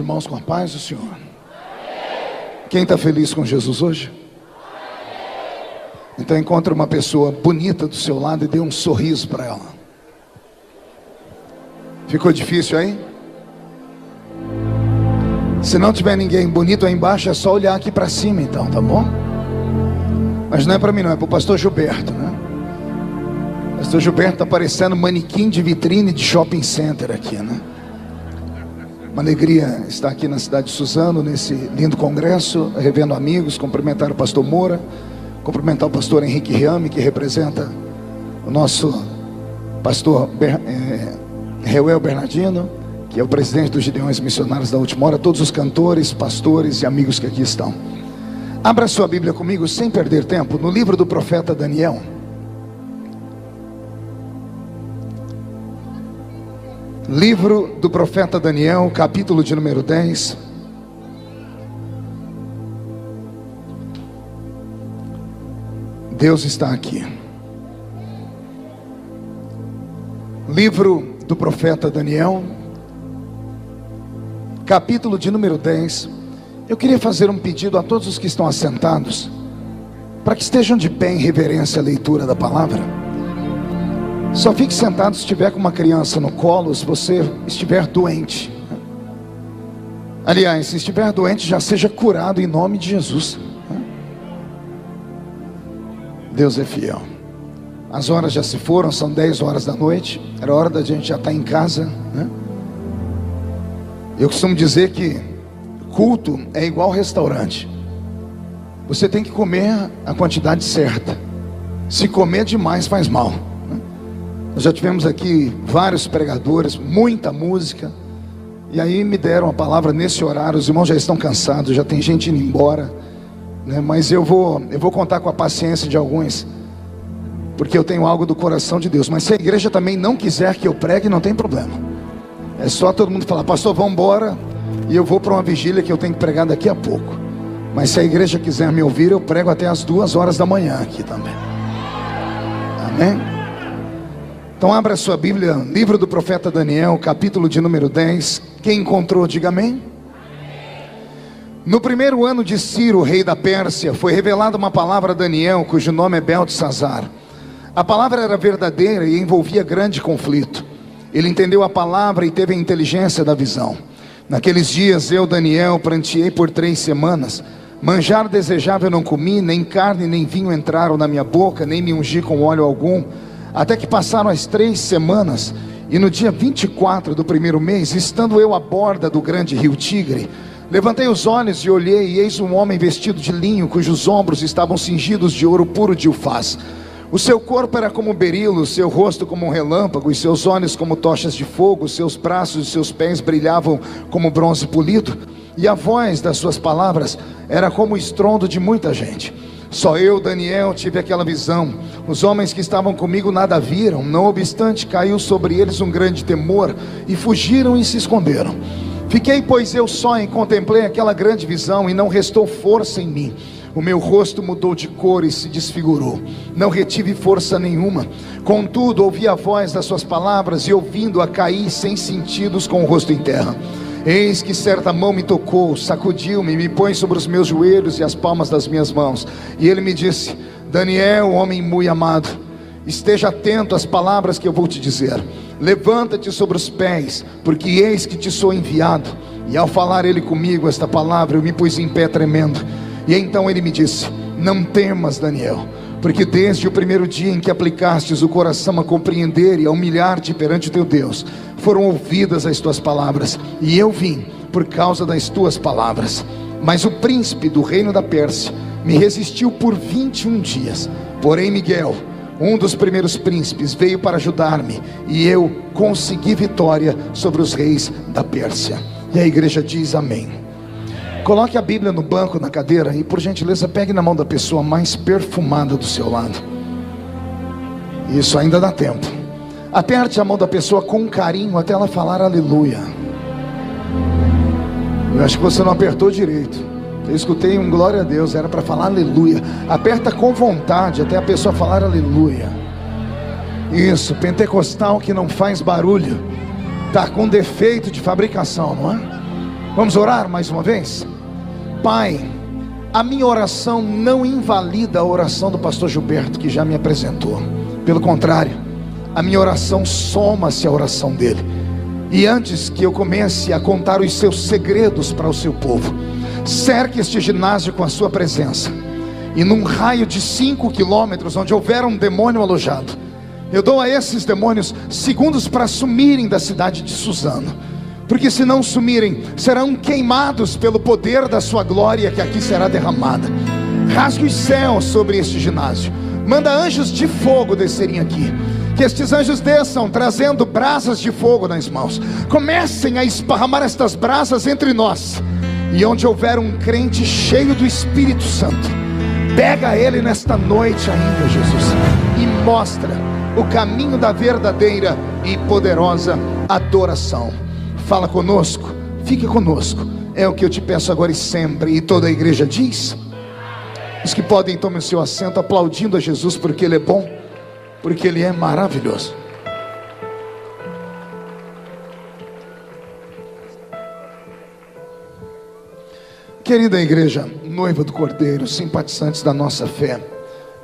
Irmãos, com a paz do Senhor. Quem está feliz com Jesus hoje? Então encontre uma pessoa bonita do seu lado e dê um sorriso para ela. Ficou difícil aí? Se não tiver ninguém bonito aí embaixo, é só olhar aqui para cima então, tá bom? Mas não é para mim não, é para o pastor Gilberto, né? O pastor Gilberto está parecendo manequim de vitrine de shopping center aqui, né? Uma alegria estar aqui na cidade de Suzano, nesse lindo congresso, revendo amigos, cumprimentar o pastor Moura, cumprimentar o pastor Henrique Riame, que representa o nosso pastor Reuel Bernardino, que é o presidente dos Gideões Missionários da Última Hora, todos os cantores, pastores e amigos que aqui estão. Abra sua Bíblia comigo, sem perder tempo, no livro do profeta Daniel. Livro do profeta Daniel, capítulo de número 10. Deus está aqui. Livro do profeta Daniel, capítulo de número 10. Eu queria fazer um pedido a todos os que estão assentados, para que estejam de pé em reverência à leitura da palavra. Só fique sentado se estiver com uma criança no colo, se você estiver doente. Aliás, se estiver doente, já seja curado em nome de Jesus. Deus é fiel. As horas já se foram, são 10 horas da noite. Era hora da gente já estar em casa, né? Eu costumo dizer que culto é igual restaurante. Você tem que comer a quantidade certa. Se comer demais faz mal. Nós já tivemos aqui vários pregadores, muita música, e aí me deram a palavra nesse horário. Os irmãos já estão cansados, já tem gente indo embora, né? Mas eu vou contar com a paciência de alguns, porque eu tenho algo do coração de Deus. Mas se a igreja também não quiser que eu pregue, não tem problema. É só todo mundo falar: pastor, vamos embora, e eu vou para uma vigília que eu tenho que pregar daqui a pouco. Mas se a igreja quiser me ouvir, eu prego até as 2 horas da manhã aqui também. Amém? Então abra a sua Bíblia, livro do profeta Daniel, capítulo de número 10. Quem encontrou, diga amém. No primeiro ano de Ciro, rei da Pérsia, foi revelada uma palavra a Daniel, cujo nome é Beltesazar. A palavra era verdadeira e envolvia grande conflito. Ele entendeu a palavra e teve a inteligência da visão. Naqueles dias eu, Daniel, pranteei por 3 semanas. Manjar desejável não comi, nem carne nem vinho entraram na minha boca, nem me ungi com óleo algum. Até que passaram as 3 semanas, e no dia 24 do primeiro mês, estando eu à borda do grande rio Tigre, levantei os olhos e olhei, e eis um homem vestido de linho, cujos ombros estavam cingidos de ouro puro de Ufaz. O seu corpo era como berilo, o seu rosto como um relâmpago, e seus olhos como tochas de fogo, os seus braços e seus pés brilhavam como bronze polido, e a voz das suas palavras era como o estrondo de muita gente. Só eu, Daniel, tive aquela visão. Os homens que estavam comigo nada viram. Não obstante, caiu sobre eles um grande temor, e fugiram e se esconderam. Fiquei, pois, eu só e contemplei aquela grande visão, e não restou força em mim. O meu rosto mudou de cor e se desfigurou. Não retive força nenhuma. Contudo, ouvi a voz das suas palavras, e ouvindo-a caí sem sentidos com o rosto em terra. Eis que certa mão me tocou, sacudiu-me, me põe sobre os meus joelhos e as palmas das minhas mãos. E ele me disse: Daniel, homem muito amado, esteja atento às palavras que eu vou te dizer. Levanta-te sobre os pés, porque eis que te sou enviado. E ao falar ele comigo esta palavra, eu me pus em pé tremendo. E então ele me disse: não temas, Daniel, porque desde o primeiro dia em que aplicastes o coração a compreender e a humilhar-te perante o teu Deus, foram ouvidas as tuas palavras, e eu vim por causa das tuas palavras. Mas o príncipe do reino da Pérsia me resistiu por 21 dias. Porém Miguel, um dos primeiros príncipes, veio para ajudar-me, e eu consegui vitória sobre os reis da Pérsia. E a igreja diz amém. Coloque a Bíblia no banco, na cadeira, e por gentileza pegue na mão da pessoa mais perfumada do seu lado. Isso ainda dá tempo. Aperte a mão da pessoa com carinho até ela falar aleluia. Eu acho que você não apertou direito. Eu escutei um glória a Deus, era para falar aleluia. Aperta com vontade até a pessoa falar aleluia. Isso, pentecostal que não faz barulho está com defeito de fabricação, não é? Vamos orar mais uma vez? Pai, a minha oração não invalida a oração do pastor Gilberto, que já me apresentou. Pelo contrário, a minha oração soma-se à oração dele. E antes que eu comece a contar os seus segredos para o seu povo, cerque este ginásio com a sua presença. E num raio de 5 quilômetros, onde houver um demônio alojado, eu dou a esses demônios segundos para sumirem da cidade de Suzano. Porque se não sumirem, serão queimados pelo poder da sua glória que aqui será derramada. Rasgue os céus sobre este ginásio. Manda anjos de fogo descerem aqui. Que estes anjos desçam trazendo brasas de fogo nas mãos. Comecem a esparramar estas brasas entre nós. E onde houver um crente cheio do Espírito Santo, pega ele nesta noite ainda, Jesus, e mostra o caminho da verdadeira e poderosa adoração. Fala conosco, fique conosco, é o que eu te peço agora e sempre. E toda a igreja diz: os que podem, tomem o seu assento, aplaudindo a Jesus, porque Ele é bom, porque Ele é maravilhoso. Querida igreja, noiva do Cordeiro, simpatizantes da nossa fé,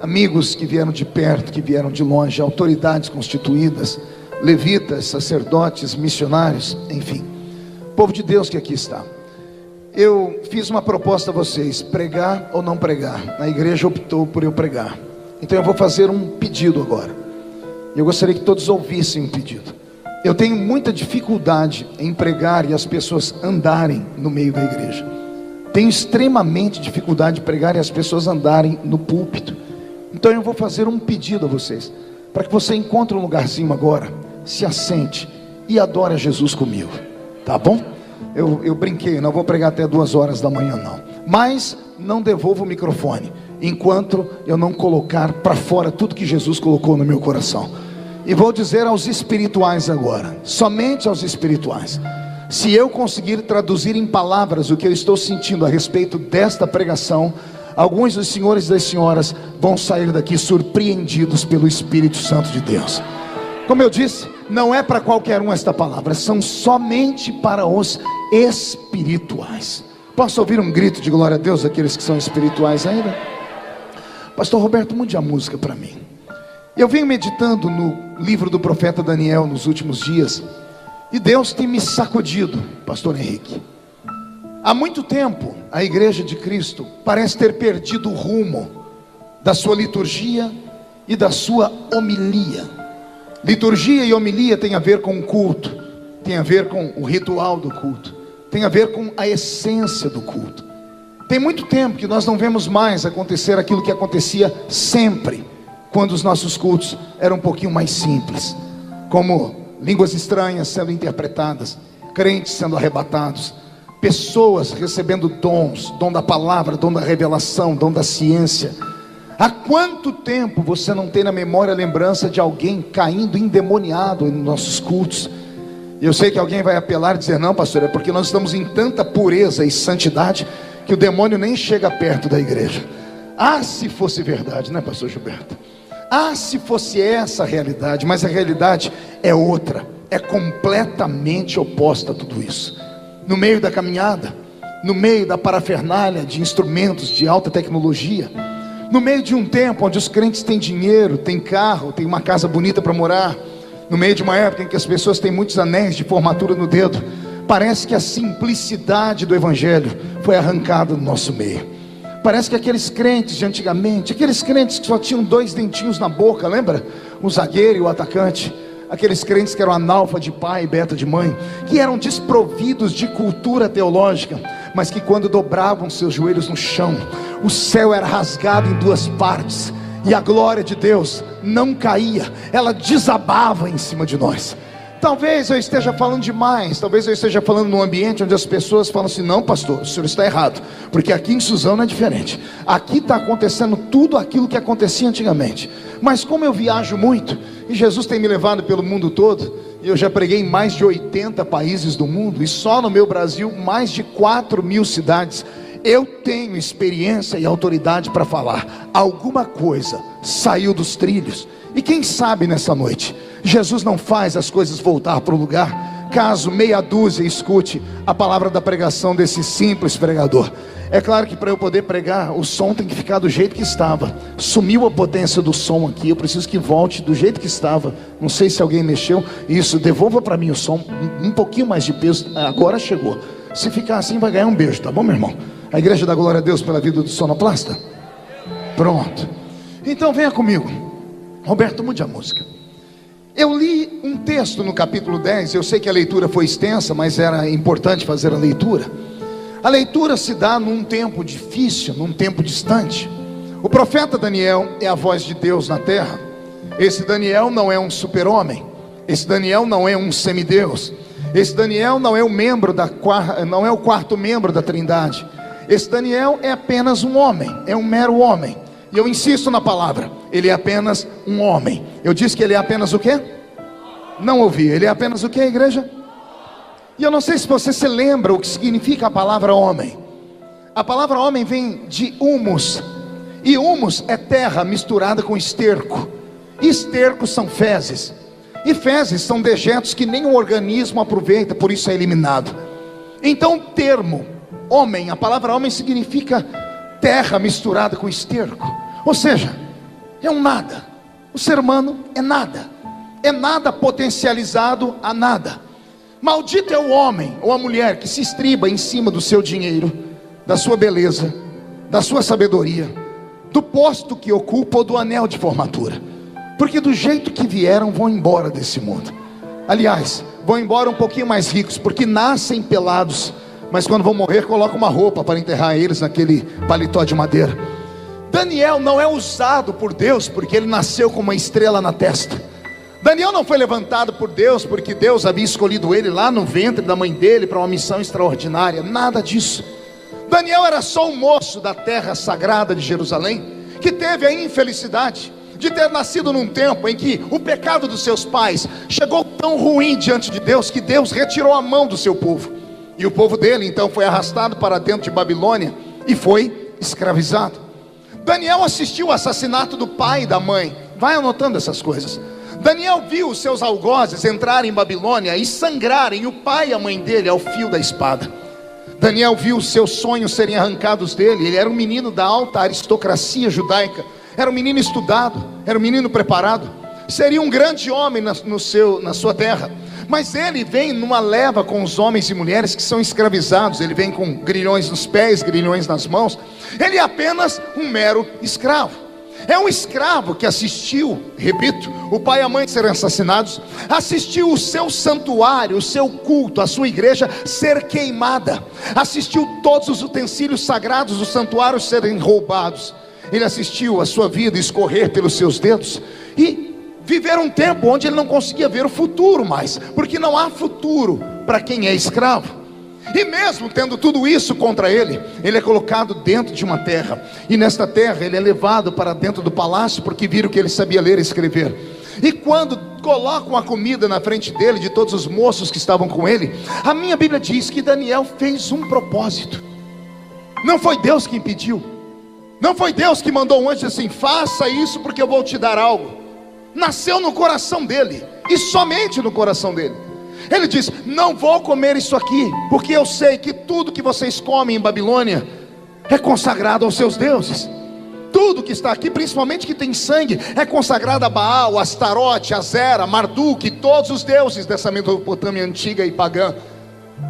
amigos que vieram de perto, que vieram de longe, autoridades constituídas, levitas, sacerdotes, missionários, enfim, povo de Deus que aqui está. Eu fiz uma proposta a vocês: pregar ou não pregar. A igreja optou por eu pregar. Então eu vou fazer um pedido agora. Eu gostaria que todos ouvissem o pedido. Eu tenho muita dificuldade em pregar e as pessoas andarem no meio da igreja. Tenho extremamente dificuldade de pregar e as pessoas andarem no púlpito. Então eu vou fazer um pedido a vocês, para que você encontre um lugarzinho agora, se assente e adore a Jesus comigo, tá bom? Eu brinquei, não vou pregar até 2 horas da manhã não, mas não devolvo o microfone enquanto eu não colocar para fora tudo que Jesus colocou no meu coração. E vou dizer aos espirituais agora, somente aos espirituais: se eu conseguir traduzir em palavras o que eu estou sentindo a respeito desta pregação, alguns dos senhores e das senhoras vão sair daqui surpreendidos pelo Espírito Santo de Deus. Como eu disse, não é para qualquer um esta palavra, são somente para os espirituais. Posso ouvir um grito de glória a Deus daqueles que são espirituais ainda? Pastor Roberto, mude a música para mim. Eu venho meditando no livro do profeta Daniel nos últimos dias, e Deus tem me sacudido, pastor Henrique. Há muito tempo a igreja de Cristo parece ter perdido o rumo da sua liturgia e da sua homilia. Liturgia e homilia tem a ver com o culto, tem a ver com o ritual do culto, tem a ver com a essência do culto. Tem muito tempo que nós não vemos mais acontecer aquilo que acontecia sempre, quando os nossos cultos eram um pouquinho mais simples, como línguas estranhas sendo interpretadas, crentes sendo arrebatados, pessoas recebendo dons, dom da palavra, dom da revelação, dom da ciência. Há quanto tempo você não tem na memória a lembrança de alguém caindo endemoniado nos nossos cultos? Eu sei que alguém vai apelar e dizer: não, pastor, é porque nós estamos em tanta pureza e santidade que o demônio nem chega perto da igreja. Ah, se fosse verdade, né, pastor Gilberto? Ah, se fosse essa a realidade, mas a realidade é outra, é completamente oposta a tudo isso. No meio da caminhada, no meio da parafernália de instrumentos de alta tecnologia, no meio de um tempo onde os crentes têm dinheiro, têm carro, têm uma casa bonita para morar, no meio de uma época em que as pessoas têm muitos anéis de formatura no dedo, parece que a simplicidade do evangelho foi arrancada do nosso meio. Parece que aqueles crentes de antigamente, aqueles crentes que só tinham 2 dentinhos na boca, lembra? O zagueiro e o atacante. Aqueles crentes que eram analfa de pai e beta de mãe, que eram desprovidos de cultura teológica, mas que quando dobravam seus joelhos no chão, o céu era rasgado em 2 partes, e a glória de Deus não caía, ela desabava em cima de nós. Talvez eu esteja falando demais, talvez eu esteja falando num ambiente onde as pessoas falam assim: não, pastor, o senhor está errado, porque aqui em Suzano é diferente, aqui está acontecendo tudo aquilo que acontecia antigamente. Mas como eu viajo muito, e Jesus tem me levado pelo mundo todo, e eu já preguei em mais de 80 países do mundo, e só no meu Brasil mais de 4.000 cidades, eu tenho experiência e autoridade para falar: alguma coisa saiu dos trilhos. E quem sabe nessa noite Jesus não faz as coisas voltar para o lugar caso meia dúzia escute a palavra da pregação desse simples pregador. É claro que para eu poder pregar, o som tem que ficar do jeito que estava. Sumiu a potência do som aqui, eu preciso que volte do jeito que estava. Não sei se alguém mexeu. Isso, devolva para mim o som, um pouquinho mais de peso. Agora chegou. Se ficar assim vai ganhar um beijo, tá bom, meu irmão? A igreja dá glória a Deus pela vida do sonoplasta? Pronto. Então venha comigo. Roberto, mude a música. Eu li um texto no capítulo 10. Eu sei que a leitura foi extensa, mas era importante fazer a leitura. A leitura se dá num tempo difícil, num tempo distante. O profeta Daniel é a voz de Deus na terra. Esse Daniel não é um super-homem. Esse Daniel não é um semideus. Esse Daniel não é o quarto membro da Trindade. Esse Daniel é apenas um homem, é um mero homem. E eu insisto na palavra, ele é apenas um homem. Eu disse que ele é apenas o quê? Não ouvi, ele é apenas o quê, igreja? E eu não sei se você se lembra o que significa a palavra homem. A palavra homem vem de humus. E humus é terra misturada com esterco. E esterco são fezes. E fezes são dejetos que nenhum organismo aproveita, por isso é eliminado. Então o termo homem, a palavra homem significa terra misturada com esterco. Ou seja, é um nada. O ser humano é nada. É nada potencializado a nada. Maldito é o homem ou a mulher que se estriba em cima do seu dinheiro, da sua beleza, da sua sabedoria, do posto que ocupa ou do anel de formatura. Porque do jeito que vieram, vão embora desse mundo. Aliás, vão embora um pouquinho mais ricos, porque nascem pelados, mas quando vão morrer, colocam uma roupa para enterrar eles naquele paletó de madeira. Daniel não é usado por Deus porque ele nasceu com uma estrela na testa. Daniel não foi levantado por Deus porque Deus havia escolhido ele lá no ventre da mãe dele para uma missão extraordinária. Nada disso. Daniel era só um moço da terra sagrada de Jerusalém, que teve a infelicidade de ter nascido num tempo em que o pecado dos seus pais chegou tão ruim diante de Deus, que Deus retirou a mão do seu povo. E o povo dele então foi arrastado para dentro de Babilônia e foi escravizado. Daniel assistiu ao assassinato do pai e da mãe. Vai anotando essas coisas. Daniel viu os seus algozes entrarem em Babilônia e sangrarem o pai e a mãe dele ao fio da espada. Daniel viu os seus sonhos serem arrancados dele. Ele era um menino da alta aristocracia judaica. Era um menino estudado, era um menino preparado. Seria um grande homem na sua terra. Mas ele vem numa leva com os homens e mulheres que são escravizados. Ele vem com grilhões nos pés, grilhões nas mãos. Ele é apenas um mero escravo. É um escravo que assistiu, repito, o pai e a mãe serem assassinados, assistiu o seu santuário, o seu culto, a sua igreja ser queimada, assistiu todos os utensílios sagrados do santuário serem roubados. Ele assistiu a sua vida escorrer pelos seus dedos e viver um tempo onde ele não conseguia ver o futuro mais, porque não há futuro para quem é escravo. E mesmo tendo tudo isso contra ele, ele é colocado dentro de uma terra. E nesta terra ele é levado para dentro do palácio, porque viram que ele sabia ler e escrever. E quando colocam a comida na frente dele, de todos os moços que estavam com ele, a minha Bíblia diz que Daniel fez um propósito. Não foi Deus que impediu. Não foi Deus que mandou um anjo assim: faça isso porque eu vou te dar algo. Nasceu no coração dele, e somente no coração dele. Ele diz: não vou comer isso aqui, porque eu sei que tudo que vocês comem em Babilônia é consagrado aos seus deuses. Tudo que está aqui, principalmente que tem sangue, é consagrado a Baal, Astarote, Azera, Marduk, todos os deuses dessa Mesopotâmia antiga e pagã.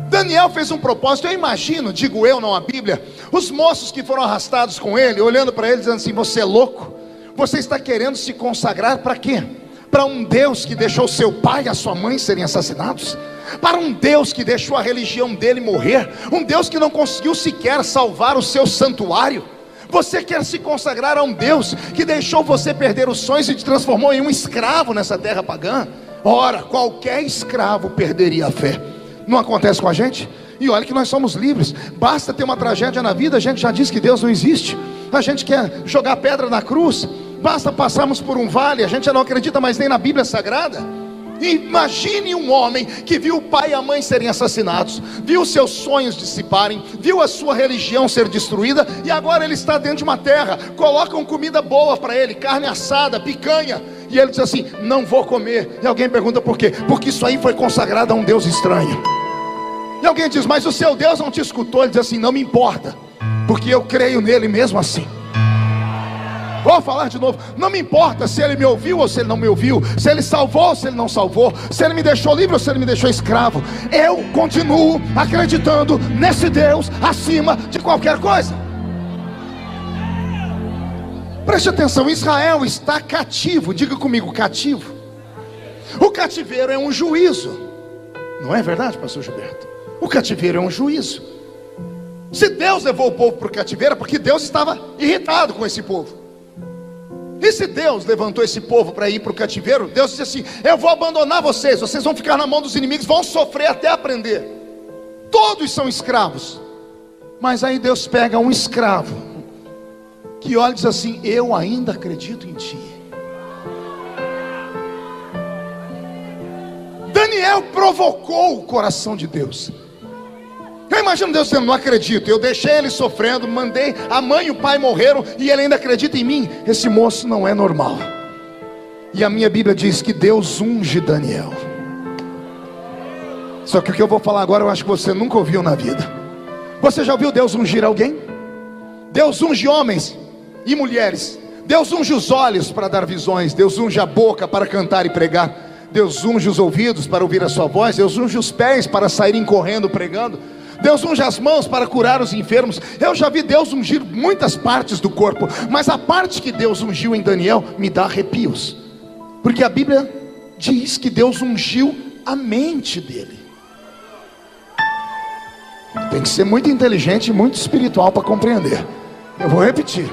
Daniel fez um propósito. Eu imagino, digo eu, não a Bíblia, os moços que foram arrastados com ele, olhando para ele, dizendo assim: você é louco? Você está querendo se consagrar para quê? Para um Deus que deixou seu pai e a sua mãe serem assassinados? Para um Deus que deixou a religião dele morrer? Um Deus que não conseguiu sequer salvar o seu santuário? Você quer se consagrar a um Deus que deixou você perder os sonhos e te transformou em um escravo nessa terra pagã? Ora, qualquer escravo perderia a fé. Não acontece com a gente? E olha que nós somos livres. Basta ter uma tragédia na vida, a gente já diz que Deus não existe. A gente quer jogar pedra na cruz. Basta passarmos por um vale, a gente já não acredita mais nem na Bíblia Sagrada. Imagine um homem que viu o pai e a mãe serem assassinados, viu seus sonhos dissiparem, viu a sua religião ser destruída, e agora ele está dentro de uma terra, colocam comida boa para ele, carne assada, picanha, e ele diz assim: não vou comer. E alguém pergunta por quê? Porque isso aí foi consagrado a um Deus estranho. E alguém diz: mas o seu Deus não te escutou. Ele diz assim: não me importa, porque eu creio nele mesmo assim. Vou falar de novo: não me importa se ele me ouviu ou se ele não me ouviu, se ele salvou ou se ele não salvou, se ele me deixou livre ou se ele me deixou escravo. Eu continuo acreditando nesse Deus acima de qualquer coisa. Preste atenção: Israel está cativo. Diga comigo: cativo. O cativeiro é um juízo. Não é verdade, pastor Gilberto? O cativeiro é um juízo. Se Deus levou o povo para o cativeiro, é porque Deus estava irritado com esse povo. E se Deus levantou esse povo para ir para o cativeiro, Deus disse assim: eu vou abandonar vocês, vocês vão ficar na mão dos inimigos, vão sofrer até aprender. Todos são escravos. Mas aí Deus pega um escravo que olha e diz assim: eu ainda acredito em ti. Daniel provocou o coração de Deus. Eu imagino Deus dizendo: não acredito, eu deixei ele sofrendo, mandei, a mãe e o pai morreram, e ele ainda acredita em mim. Esse moço não é normal. E a minha Bíblia diz que Deus unge Daniel. Só que o que eu vou falar agora, eu acho que você nunca ouviu na vida. Você já ouviu Deus ungir alguém? Deus unge homens e mulheres. Deus unge os olhos para dar visões. Deus unge a boca para cantar e pregar. Deus unge os ouvidos para ouvir a sua voz. Deus unge os pés para saírem correndo pregando. Deus unge as mãos para curar os enfermos. Eu já vi Deus ungir muitas partes do corpo, mas a parte que Deus ungiu em Daniel me dá arrepios, porque a Bíblia diz que Deus ungiu a mente dele. Tem que ser muito inteligente e muito espiritual para compreender. Eu vou repetir: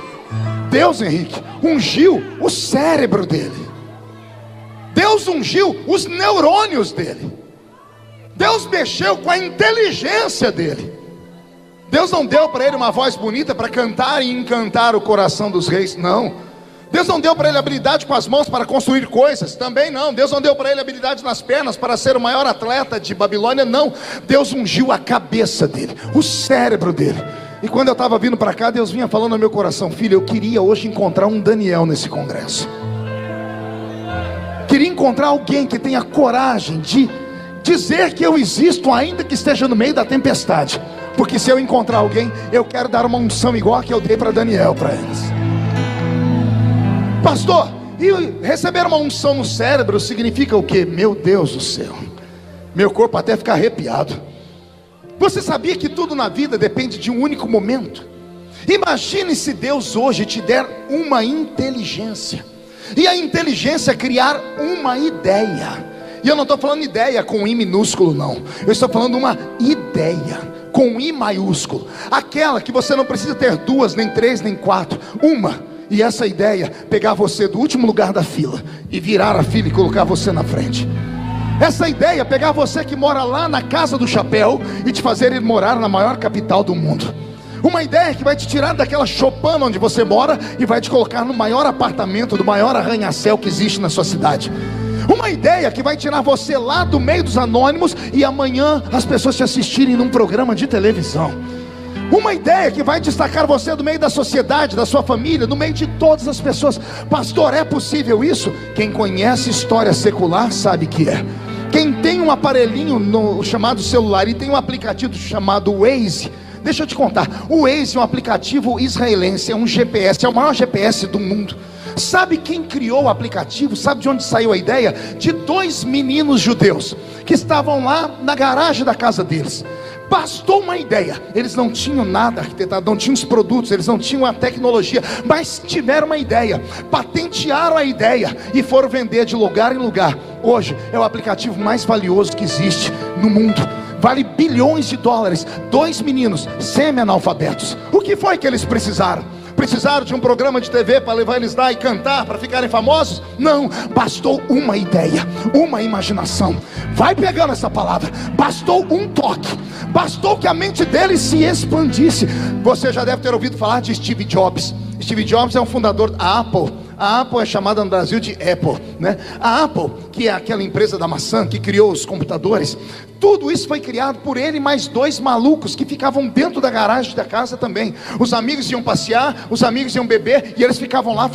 Deus, Henrique, ungiu o cérebro dele. Deus ungiu os neurônios dele. Deus mexeu com a inteligência dele. Deus não deu para ele uma voz bonita para cantar e encantar o coração dos reis, não. Deus não deu para ele habilidade com as mãos para construir coisas, também não. Deus não deu para ele habilidade nas pernas para ser o maior atleta de Babilônia, não. Deus ungiu a cabeça dele, o cérebro dele. E quando eu estava vindo para cá, Deus vinha falando no meu coração: filho, eu queria hoje encontrar um Daniel nesse congresso. Queria encontrar alguém que tenha coragem de dizer que eu existo, ainda que esteja no meio da tempestade. Porque se eu encontrar alguém, eu quero dar uma unção igual a que eu dei para Daniel para eles. Pastor, e receber uma unção no cérebro significa o quê? Meu Deus do céu, meu corpo até fica arrepiado. Você sabia que tudo na vida depende de um único momento? Imagine se Deus hoje te der uma inteligência, e a inteligência criar uma ideia. E eu não estou falando ideia com I minúsculo, não. Eu estou falando uma ideia com I maiúsculo. Aquela que você não precisa ter duas, nem três, nem quatro. Uma. E essa ideia, pegar você do último lugar da fila e virar a fila e colocar você na frente. Essa ideia, pegar você que mora lá na Casa do Chapéu e te fazer ir morar na maior capital do mundo. Uma ideia que vai te tirar daquela choupana onde você mora e vai te colocar no maior apartamento, do maior arranha-céu que existe na sua cidade. Uma ideia que vai tirar você lá do meio dos anônimos e amanhã as pessoas te assistirem num programa de televisão. Uma ideia que vai destacar você do meio da sociedade, da sua família, no meio de todas as pessoas. Pastor, é possível isso? Quem conhece história secular sabe que é. Quem tem um aparelhinho chamado celular e tem um aplicativo chamado Waze, deixa eu te contar, o Waze é um aplicativo israelense, é um GPS, é o maior GPS do mundo. Sabe quem criou o aplicativo? Sabe de onde saiu a ideia? De dois meninos judeus que estavam lá na garagem da casa deles. Bastou uma ideia. Eles não tinham nada arquitetado, não tinham os produtos, eles não tinham a tecnologia, mas tiveram uma ideia, patentearam a ideia e foram vender de lugar em lugar. Hoje é o aplicativo mais valioso que existe no mundo. Vale bilhões de dólares. Dois meninos semi-analfabetos. O que foi que eles precisaram? Precisaram de um programa de TV para levar eles lá e cantar para ficarem famosos? Não, bastou uma ideia, uma imaginação. Vai pegando essa palavra. Bastou um toque, bastou que a mente deles se expandisse. Você já deve ter ouvido falar de Steve Jobs. Steve Jobs é um fundador da Apple. A Apple é chamada no Brasil de Apple, né? A Apple, que é aquela empresa da maçã que criou os computadores, tudo isso foi criado por ele e mais 2 malucos que ficavam dentro da garagem da casa também. Os amigos iam passear, os amigos iam beber, e eles ficavam lá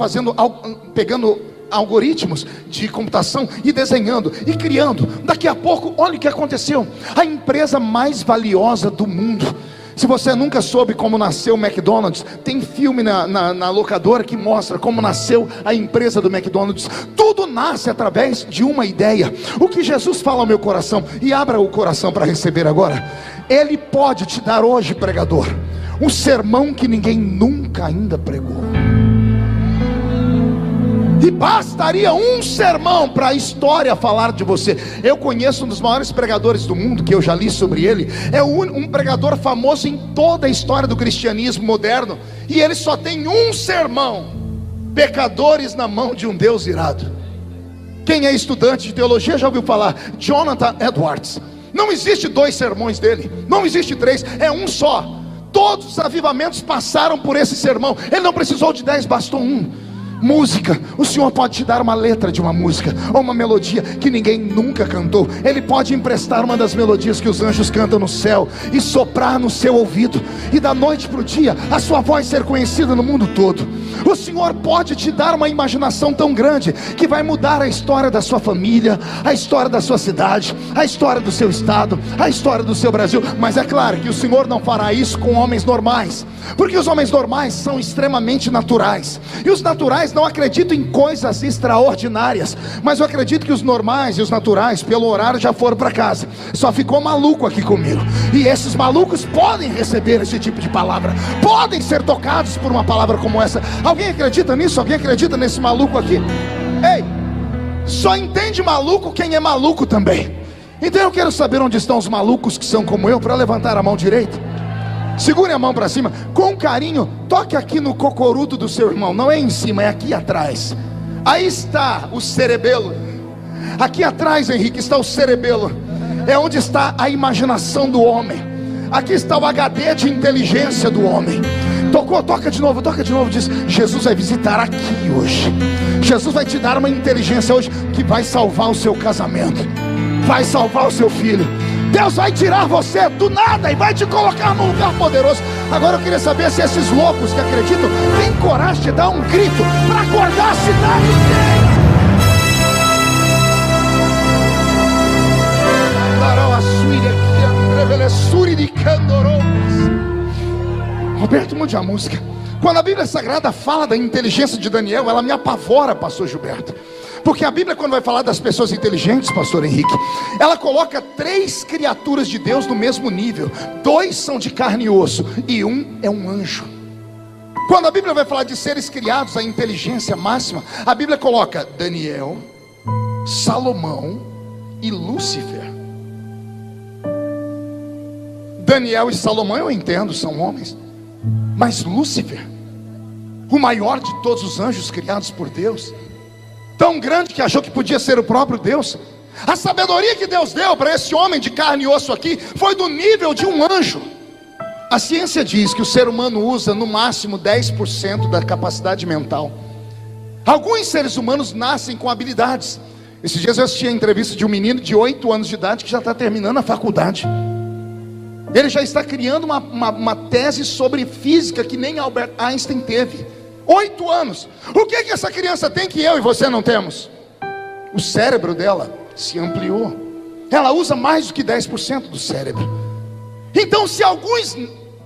pegando algoritmos de computação e desenhando e criando. Daqui a pouco, olha o que aconteceu. A empresa mais valiosa do mundo. Se você nunca soube como nasceu o McDonald's, tem filme na locadora que mostra como nasceu a empresa do McDonald's. Tudo nasce através de uma ideia. O que Jesus fala ao meu coração, e abra o coração para receber agora. Ele pode te dar hoje, pregador, um sermão que ninguém nunca ainda pregou. E bastaria um sermão para a história falar de você. Eu conheço um dos maiores pregadores do mundo, que eu já li sobre ele. É um pregador famoso em toda a história do cristianismo moderno. E ele só tem um sermão: pecadores na mão de um Deus irado. Quem é estudante de teologia já ouviu falar? Jonathan Edwards. Não existe 2 sermões dele, não existe 3, é um só. Todos os avivamentos passaram por esse sermão. Ele não precisou de 10, bastou um. Música, o Senhor pode te dar uma letra de uma música, ou uma melodia que ninguém nunca cantou. Ele pode emprestar uma das melodias que os anjos cantam no céu e soprar no seu ouvido, e da noite para o dia a sua voz ser conhecida no mundo todo. O Senhor pode te dar uma imaginação tão grande que vai mudar a história da sua família, a história da sua cidade, a história do seu estado, a história do seu Brasil. Mas é claro que o Senhor não fará isso com homens normais, porque os homens normais são extremamente naturais, e os naturais não acreditam em coisas extraordinárias. Mas eu acredito que os normais e os naturais, pelo horário, já foram para casa. Só ficou maluco aqui comigo, e esses malucos podem receber esse tipo de palavra, podem ser tocados por uma palavra como essa. Alguém acredita nisso? Alguém acredita nesse maluco aqui? Ei, só entende maluco quem é maluco também. Então eu quero saber onde estão os malucos que são como eu, para levantar a mão direita. Segure a mão para cima, com carinho, toque aqui no cocorudo do seu irmão. Não é em cima, é aqui atrás. Aí está o cerebelo. Aqui atrás, Henrique, está o cerebelo. É onde está a imaginação do homem. Aqui está o HD de inteligência do homem. Tocou, toca de novo, diz: Jesus vai visitar aqui hoje. Jesus vai te dar uma inteligência hoje que vai salvar o seu casamento, vai salvar o seu filho. Deus vai tirar você do nada e vai te colocar num lugar poderoso. Agora eu queria saber se esses loucos que acreditam têm coragem de dar um grito para acordar a cidade inteira. Roberto, mude a música. Quando a Bíblia Sagrada fala da inteligência de Daniel, ela me apavora, pastor Gilberto. Porque a Bíblia, quando vai falar das pessoas inteligentes, pastor Henrique, ela coloca 3 criaturas de Deus no mesmo nível. 2 são de carne e osso, e um é um anjo. Quando a Bíblia vai falar de seres criados, a inteligência máxima, a Bíblia coloca Daniel, Salomão e Lúcifer. Daniel e Salomão eu entendo, são homens. Mas Lúcifer, o maior de todos os anjos criados por Deus, tão grande que achou que podia ser o próprio Deus. A sabedoria que Deus deu para esse homem de carne e osso aqui foi do nível de um anjo. A ciência diz que o ser humano usa no máximo 10% da capacidade mental. Alguns seres humanos nascem com habilidades. Esses dias eu assisti a entrevista de um menino de 8 anos de idade que já está terminando a faculdade. Ele já está criando uma tese sobre física que nem Albert Einstein teve. 8 anos. O que essa criança tem que eu e você não temos? O cérebro dela se ampliou. Ela usa mais do que 10% do cérebro. Então, se alguns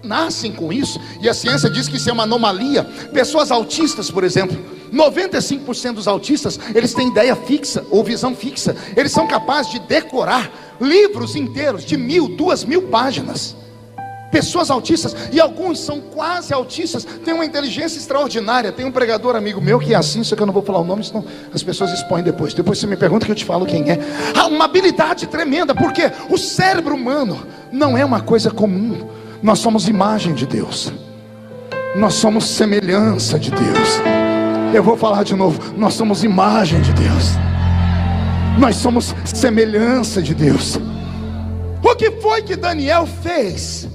nascem com isso, e a ciência diz que isso é uma anomalia. Pessoas autistas, por exemplo, 95% dos autistas, eles têm ideia fixa ou visão fixa. Eles são capazes de decorar livros inteiros de 1.000, 2.000 páginas. Pessoas autistas, e alguns são quase autistas, têm uma inteligência extraordinária. Tem um pregador amigo meu que é assim, só que eu não vou falar o nome, senão as pessoas expõem depois. Depois você me pergunta que eu te falo quem é. Há uma habilidade tremenda, porque o cérebro humano não é uma coisa comum. Nós somos imagem de Deus, nós somos semelhança de Deus. Eu vou falar de novo, nós somos imagem de Deus, nós somos semelhança de Deus. O que foi que Daniel fez?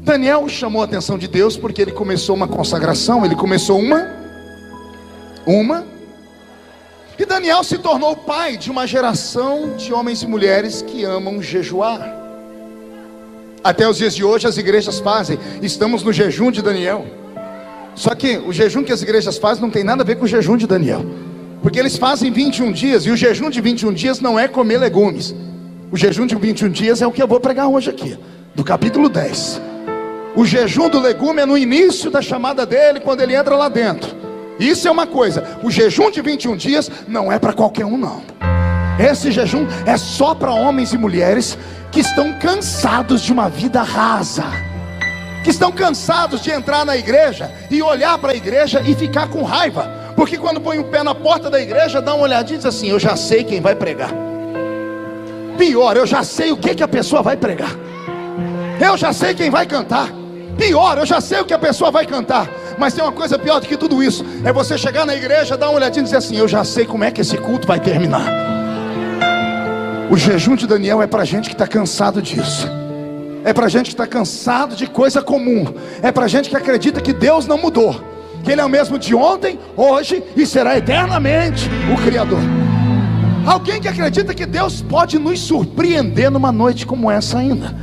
Daniel chamou a atenção de Deus porque ele começou uma consagração, ele começou uma uma. E Daniel se tornou pai de uma geração de homens e mulheres que amam jejuar. Até os dias de hoje as igrejas fazem. Estamos no jejum de Daniel. Só que o jejum que as igrejas fazem não tem nada a ver com o jejum de Daniel. Porque eles fazem 21 dias. E o jejum de 21 dias não é comer legumes. O jejum de 21 dias é o que eu vou pregar hoje aqui, do capítulo 10. O jejum do legume é no início da chamada dele, quando ele entra lá dentro. Isso é uma coisa. O jejum de 21 dias não é para qualquer um, não. Esse jejum é só para homens e mulheres que estão cansados de uma vida rasa, que estão cansados de entrar na igreja e olhar para a igreja e ficar com raiva, porque quando põe o pé na porta da igreja, dá uma olhadinha e diz assim: eu já sei quem vai pregar. Pior, eu já sei o que a pessoa vai pregar. Eu já sei quem vai cantar. Pior, eu já sei o que a pessoa vai cantar. Mas tem uma coisa pior do que tudo isso: é você chegar na igreja, dar uma olhadinha e dizer assim: eu já sei como é que esse culto vai terminar. O jejum de Daniel é para gente que está cansado disso. É para gente que está cansado de coisa comum. É para gente que acredita que Deus não mudou, que Ele é o mesmo de ontem, hoje e será eternamente o Criador. Alguém que acredita que Deus pode nos surpreender numa noite como essa ainda.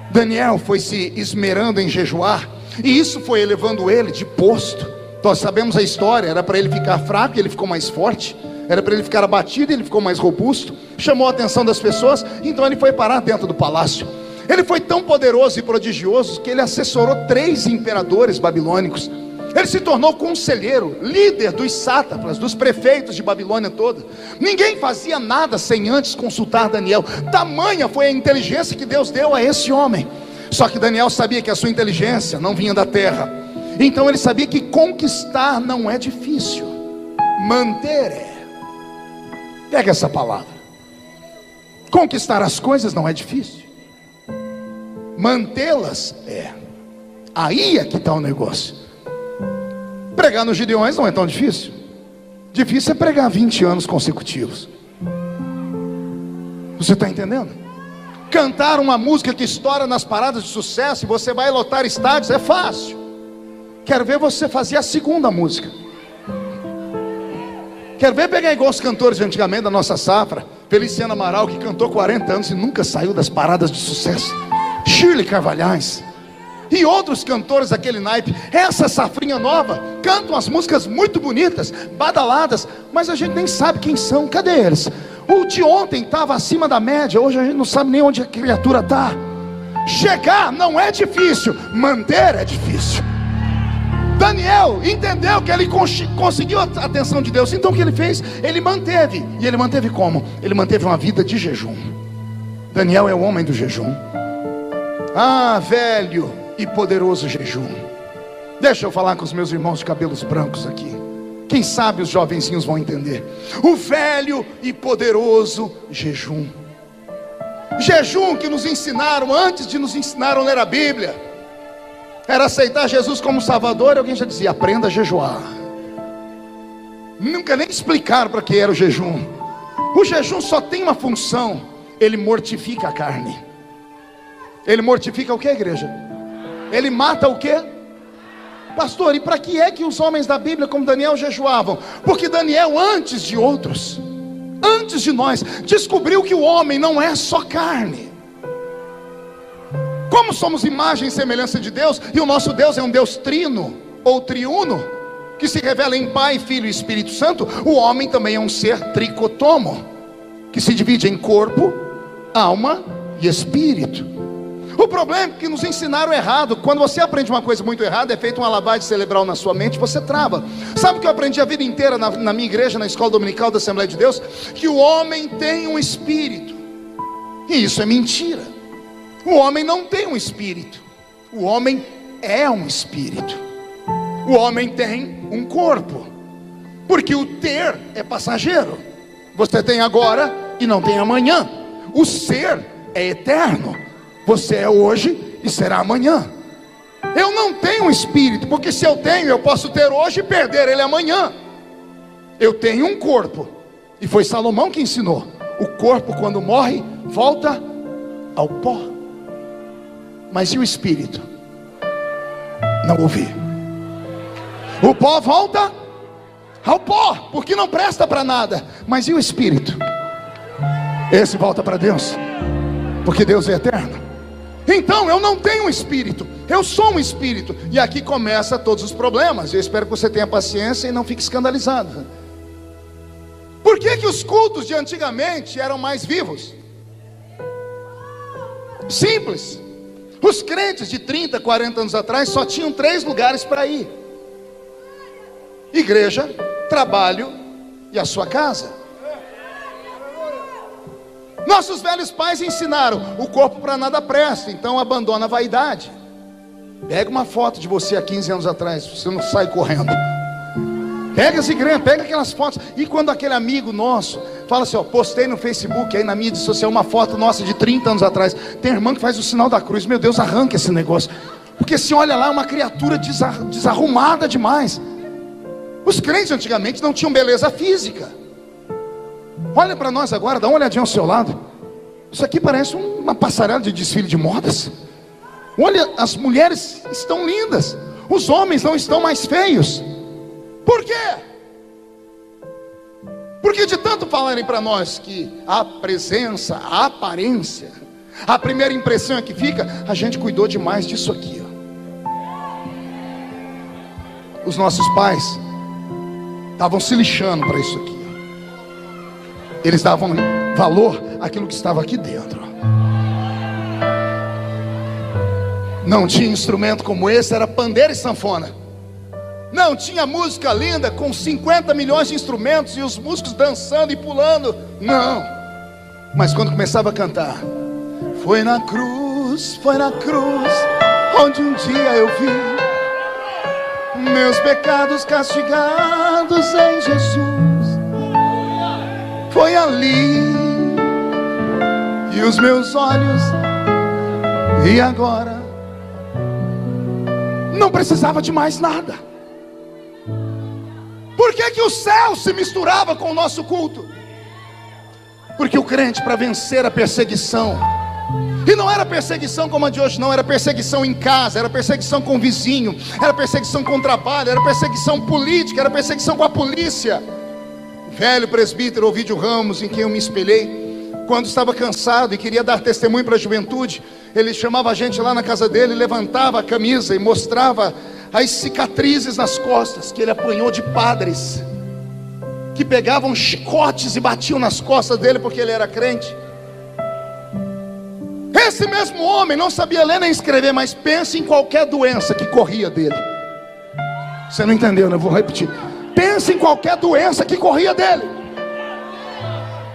Daniel foi se esmerando em jejuar, e isso foi elevando ele de posto. Nós sabemos a história. Era para ele ficar fraco e ele ficou mais forte. Era para ele ficar abatido e ele ficou mais robusto. Chamou a atenção das pessoas, então ele foi parar dentro do palácio. Ele foi tão poderoso e prodigioso que ele assessorou 3 imperadores babilônicos. Ele se tornou conselheiro, líder dos sátrapas, dos prefeitos de Babilônia toda. Ninguém fazia nada sem antes consultar Daniel. Tamanha foi a inteligência que Deus deu a esse homem. Só que Daniel sabia que a sua inteligência não vinha da terra. Então ele sabia que conquistar não é difícil, manter é. Pega essa palavra. Conquistar as coisas não é difícil, mantê-las é. Aí é que está o negócio. Pregar nos Gideões não é tão difícil. Difícil é pregar 20 anos consecutivos. Você está entendendo? Cantar uma música que estoura nas paradas de sucesso e você vai lotar estádios é fácil. Quero ver você fazer a segunda música. Quero ver pegar igual os cantores de antigamente da nossa safra. Feliciano Amaral, que cantou 40 anos e nunca saiu das paradas de sucesso. Shirley Carvalhais e outros cantores daquele naipe. Essa safrinha nova cantam as músicas muito bonitas, badaladas, mas a gente nem sabe quem são. Cadê eles? O de ontem estava acima da média, hoje a gente não sabe nem onde a criatura está. Chegar não é difícil, manter é difícil. Daniel entendeu que ele conseguiu a atenção de Deus. Então o que ele fez? Ele manteve. E ele manteve como? Ele manteve uma vida de jejum. Daniel é o homem do jejum. Ah, velho e poderoso jejum. Deixa eu falar com os meus irmãos de cabelos brancos aqui. Quem sabe os jovenzinhos vão entender. O velho e poderoso jejum. Jejum que nos ensinaram antes de nos ensinar a ler a Bíblia. Era aceitar Jesus como Salvador, e alguém já dizia: aprenda a jejuar. Nunca nem explicaram para que era o jejum. O jejum só tem uma função: ele mortifica a carne. Ele mortifica o que, igreja? Ele mata o que? Pastor, e para que é que os homens da Bíblia como Daniel jejuavam? Porque Daniel, antes de outros, antes de nós, descobriu que o homem não é só carne. Como somos imagem e semelhança de Deus, e o nosso Deus é um Deus trino, ou triuno, que se revela em Pai, Filho e Espírito Santo, o homem também é um ser tricotomo, que se divide em corpo, alma e espírito. O problema é que nos ensinaram errado. Quando você aprende uma coisa muito errada, é feito uma lavagem cerebral na sua mente, você trava. Sabe o que eu aprendi a vida inteira na minha igreja, na escola dominical da Assembleia de Deus? Que o homem tem um espírito. E isso é mentira. O homem não tem um espírito. O homem é um espírito. O homem tem um corpo. Porque o ter é passageiro. Você tem agora e não tem amanhã. O ser é eterno. Você é hoje e será amanhã. Eu não tenho um espírito, porque se eu tenho, eu posso ter hoje e perder ele amanhã. Eu tenho um corpo, e foi Salomão que ensinou: o corpo quando morre, volta ao pó. Mas e o espírito? Não ouvi. O pó volta ao pó, porque não presta para nada. Mas e o espírito? Esse volta para Deus, porque Deus é eterno. Então eu não tenho um espírito, eu sou um espírito. E aqui começa todos os problemas. Eu espero que você tenha paciência e não fique escandalizado. Por que os cultos de antigamente eram mais vivos? Simples. Os crentes de 30, 40 anos atrás só tinham 3 lugares para ir: igreja, trabalho e a sua casa. Nossos velhos pais ensinaram: o corpo para nada presta, então abandona a vaidade. Pega uma foto de você há 15 anos atrás, você não sai correndo. Pega as igrejas, pega aquelas fotos. E quando aquele amigo nosso fala assim, ó, postei no Facebook, aí na mídia social, uma foto nossa de 30 anos atrás. Tem irmã que faz o sinal da cruz. Meu Deus, arranca esse negócio. Porque se olha lá, é uma criatura desarrumada demais. Os crentes antigamente não tinham beleza física. Olha para nós agora, dá uma olhadinha ao seu lado. Isso aqui parece uma passarela de desfile de modas. Olha, as mulheres estão lindas, os homens não estão mais feios. Por quê? Porque de tanto falarem para nós que a presença, a aparência, a primeira impressão é que fica, a gente cuidou demais disso aqui, ó. Os nossos pais estavam se lixando para isso aqui. Eles davam valor àquilo que estava aqui dentro. Não tinha instrumento como esse, era pandeiro e sanfona. Não tinha música linda com 50 milhões de instrumentos e os músicos dançando e pulando. Não. Mas quando começava a cantar, foi na cruz, onde um dia eu vi meus pecados castigados em Jesus. Foi ali, e os meus olhos, e agora não precisava de mais nada. Por que o céu se misturava com o nosso culto? Porque o crente, para vencer a perseguição, e não era perseguição como a de hoje não, era perseguição em casa, era perseguição com o vizinho, era perseguição com o trabalho, era perseguição política, era perseguição com a polícia. O velho presbítero Ovídio Ramos, em quem eu me espelhei, quando estava cansado e queria dar testemunho para a juventude, ele chamava a gente lá na casa dele, levantava a camisa e mostrava as cicatrizes nas costas que ele apanhou de padres que pegavam chicotes e batiam nas costas dele porque ele era crente. Esse mesmo homem não sabia ler nem escrever, mas pense em qualquer doença que corria dele. Você não entendeu, né? Eu vou repetir. Pense em qualquer doença que corria dele.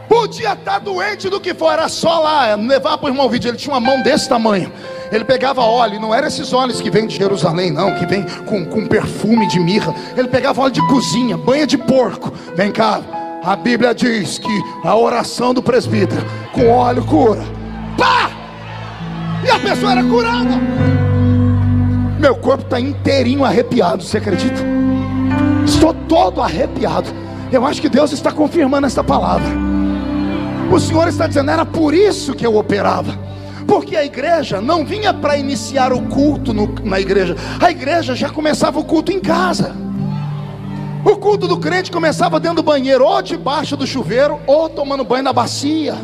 Podia estar doente do que for, era só lá levar para o irmão Vídeo. Ele tinha uma mão desse tamanho. Ele pegava óleo, não eram esses óleos que vêm de Jerusalém não, que vem com perfume de mirra. Ele pegava óleo de cozinha, banha de porco. Vem cá, a Bíblia diz que a oração do presbítero com óleo cura. Pá! E a pessoa era curada. Meu corpo está inteirinho arrepiado, você acredita? Estou todo arrepiado. Eu acho que Deus está confirmando essa palavra. O Senhor está dizendo, era por isso que eu operava. Porque a igreja não vinha para iniciar o culto na igreja. A igreja já começava o culto em casa. O culto do crente começava dentro do banheiro, ou debaixo do chuveiro, ou tomando banho na bacia.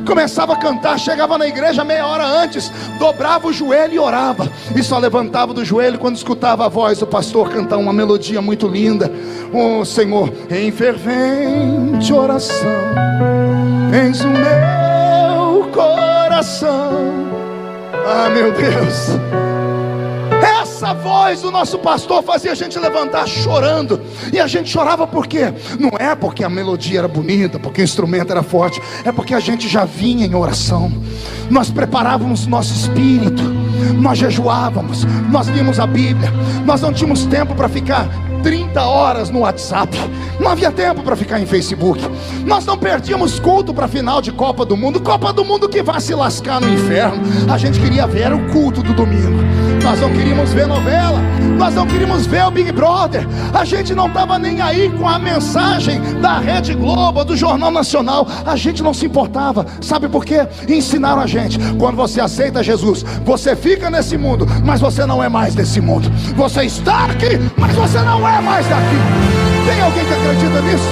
Começava a cantar, chegava na igreja meia hora antes, dobrava o joelho e orava. E só levantava do joelho quando escutava a voz do pastor cantar uma melodia muito linda. Oh Senhor, em fervente oração, eis o meu coração. Ah, meu Deus. Essa voz do nosso pastor fazia a gente levantar chorando. E a gente chorava por quê? Não é porque a melodia era bonita, porque o instrumento era forte. É porque a gente já vinha em oração. Nós preparávamos nosso espírito. Nós jejuávamos. Nós líamos a Bíblia. Nós não tínhamos tempo para ficar 30 horas no WhatsApp. Não havia tempo para ficar em Facebook. Nós não perdíamos culto para final de Copa do Mundo. Copa do Mundo que vai se lascar no inferno. A gente queria ver o culto do domingo. Nós não queríamos ver novela. Nós não queríamos ver o Big Brother. A gente não estava nem aí com a mensagem da Rede Globo, do Jornal Nacional. A gente não se importava. Sabe por quê? Ensinaram a gente, quando você aceita Jesus, você fica nesse mundo, mas você não é mais desse mundo. Você está aqui, mas você não é mais daqui. Tem alguém que acredita nisso?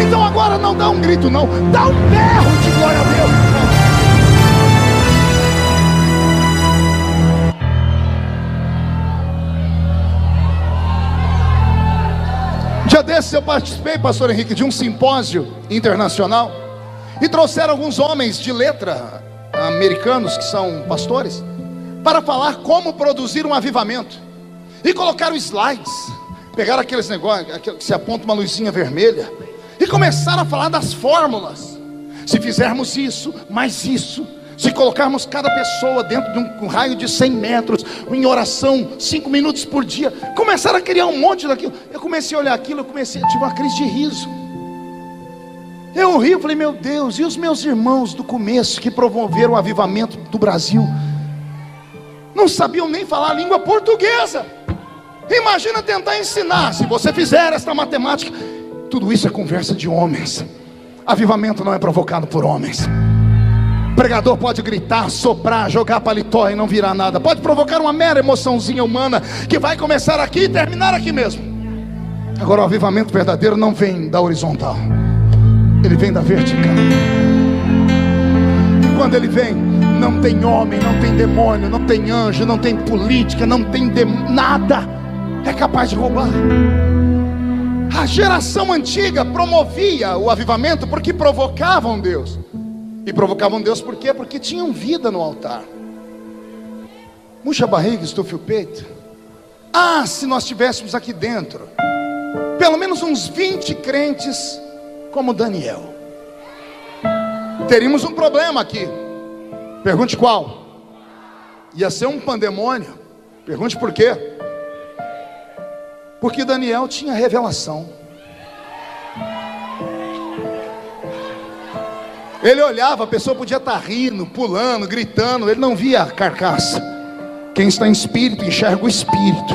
Então agora não dá um grito não, dá um berro de glória a Deus. Dia desses eu participei, pastor Henrique, de um simpósio internacional, e trouxeram alguns homens de letra americanos, que são pastores, para falar como produzir um avivamento. E colocaram slides, pegaram aqueles negócios que se aponta uma luzinha vermelha, e começaram a falar das fórmulas. Se fizermos isso, mais isso, se colocarmos cada pessoa dentro de um raio de 100 metros, em oração, 5 minutos por dia, começaram a criar um monte daquilo. Eu comecei a olhar aquilo, eu tive uma crise de riso. Eu ri, eu falei, meu Deus, e os meus irmãos do começo, que promoveram o avivamento do Brasil, não sabiam nem falar a língua portuguesa. Imagina tentar ensinar, se você fizer esta matemática. Tudo isso é conversa de homens. Avivamento não é provocado por homens. Pregador pode gritar, soprar, jogar paletó e não virar nada. Pode provocar uma mera emoçãozinha humana, que vai começar aqui e terminar aqui mesmo. Agora o avivamento verdadeiro não vem da horizontal, ele vem da vertical. E quando ele vem, não tem homem, não tem demônio, não tem anjo, não tem política, não tem nada é capaz de roubar. A geração antiga promovia o avivamento porque provocavam Deus. E provocavam Deus por quê? Porque tinham vida no altar. Murcha a barriga, estufe o peito. Ah, se nós tivéssemos aqui dentro pelo menos uns 20 crentes como Daniel, teríamos um problema aqui. Pergunte qual? Ia ser um pandemônio. Pergunte por quê? Porque Daniel tinha revelação. Ele olhava, a pessoa podia estar rindo, pulando, gritando, ele não via a carcaça. Quem está em espírito enxerga o espírito.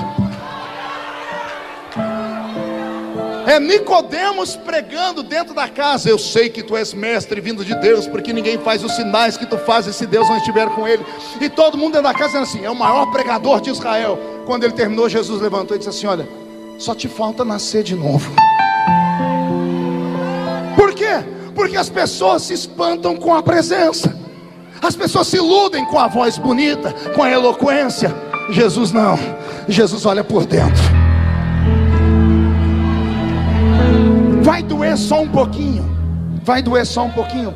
É Nicodemos pregando dentro da casa. Eu sei que tu és mestre vindo de Deus, porque ninguém faz os sinais que tu fazes se Deus não estiver com ele. E todo mundo dentro da casa dizendo assim, é o maior pregador de Israel. Quando ele terminou, Jesus levantou e disse assim, olha, só te falta nascer de novo. Por quê? Porque as pessoas se espantam com a presença. As pessoas se iludem com a voz bonita, com a eloquência. Jesus não. Jesus olha por dentro. Vai doer só um pouquinho. Vai doer só um pouquinho.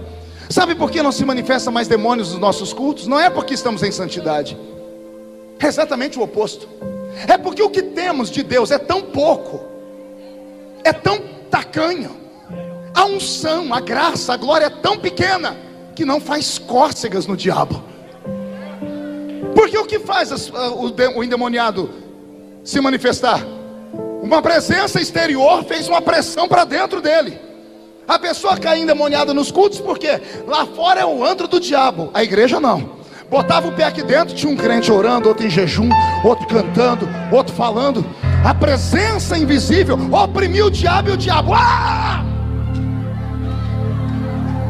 Sabe por que não se manifesta mais demônios nos nossos cultos? Não é porque estamos em santidade. É exatamente o oposto. É porque o que temos de Deus é tão pouco, é tão tacanho. A unção, a graça, a glória é tão pequena que não faz cócegas no diabo. Porque o que faz o endemoniado se manifestar? Uma presença exterior fez uma pressão para dentro dele. A pessoa cai endemoniada nos cultos porque lá fora é o antro do diabo, a igreja não. Botava o pé aqui dentro, tinha um crente orando, outro em jejum, outro cantando, outro falando. A presença invisível oprimiu o diabo e o diabo,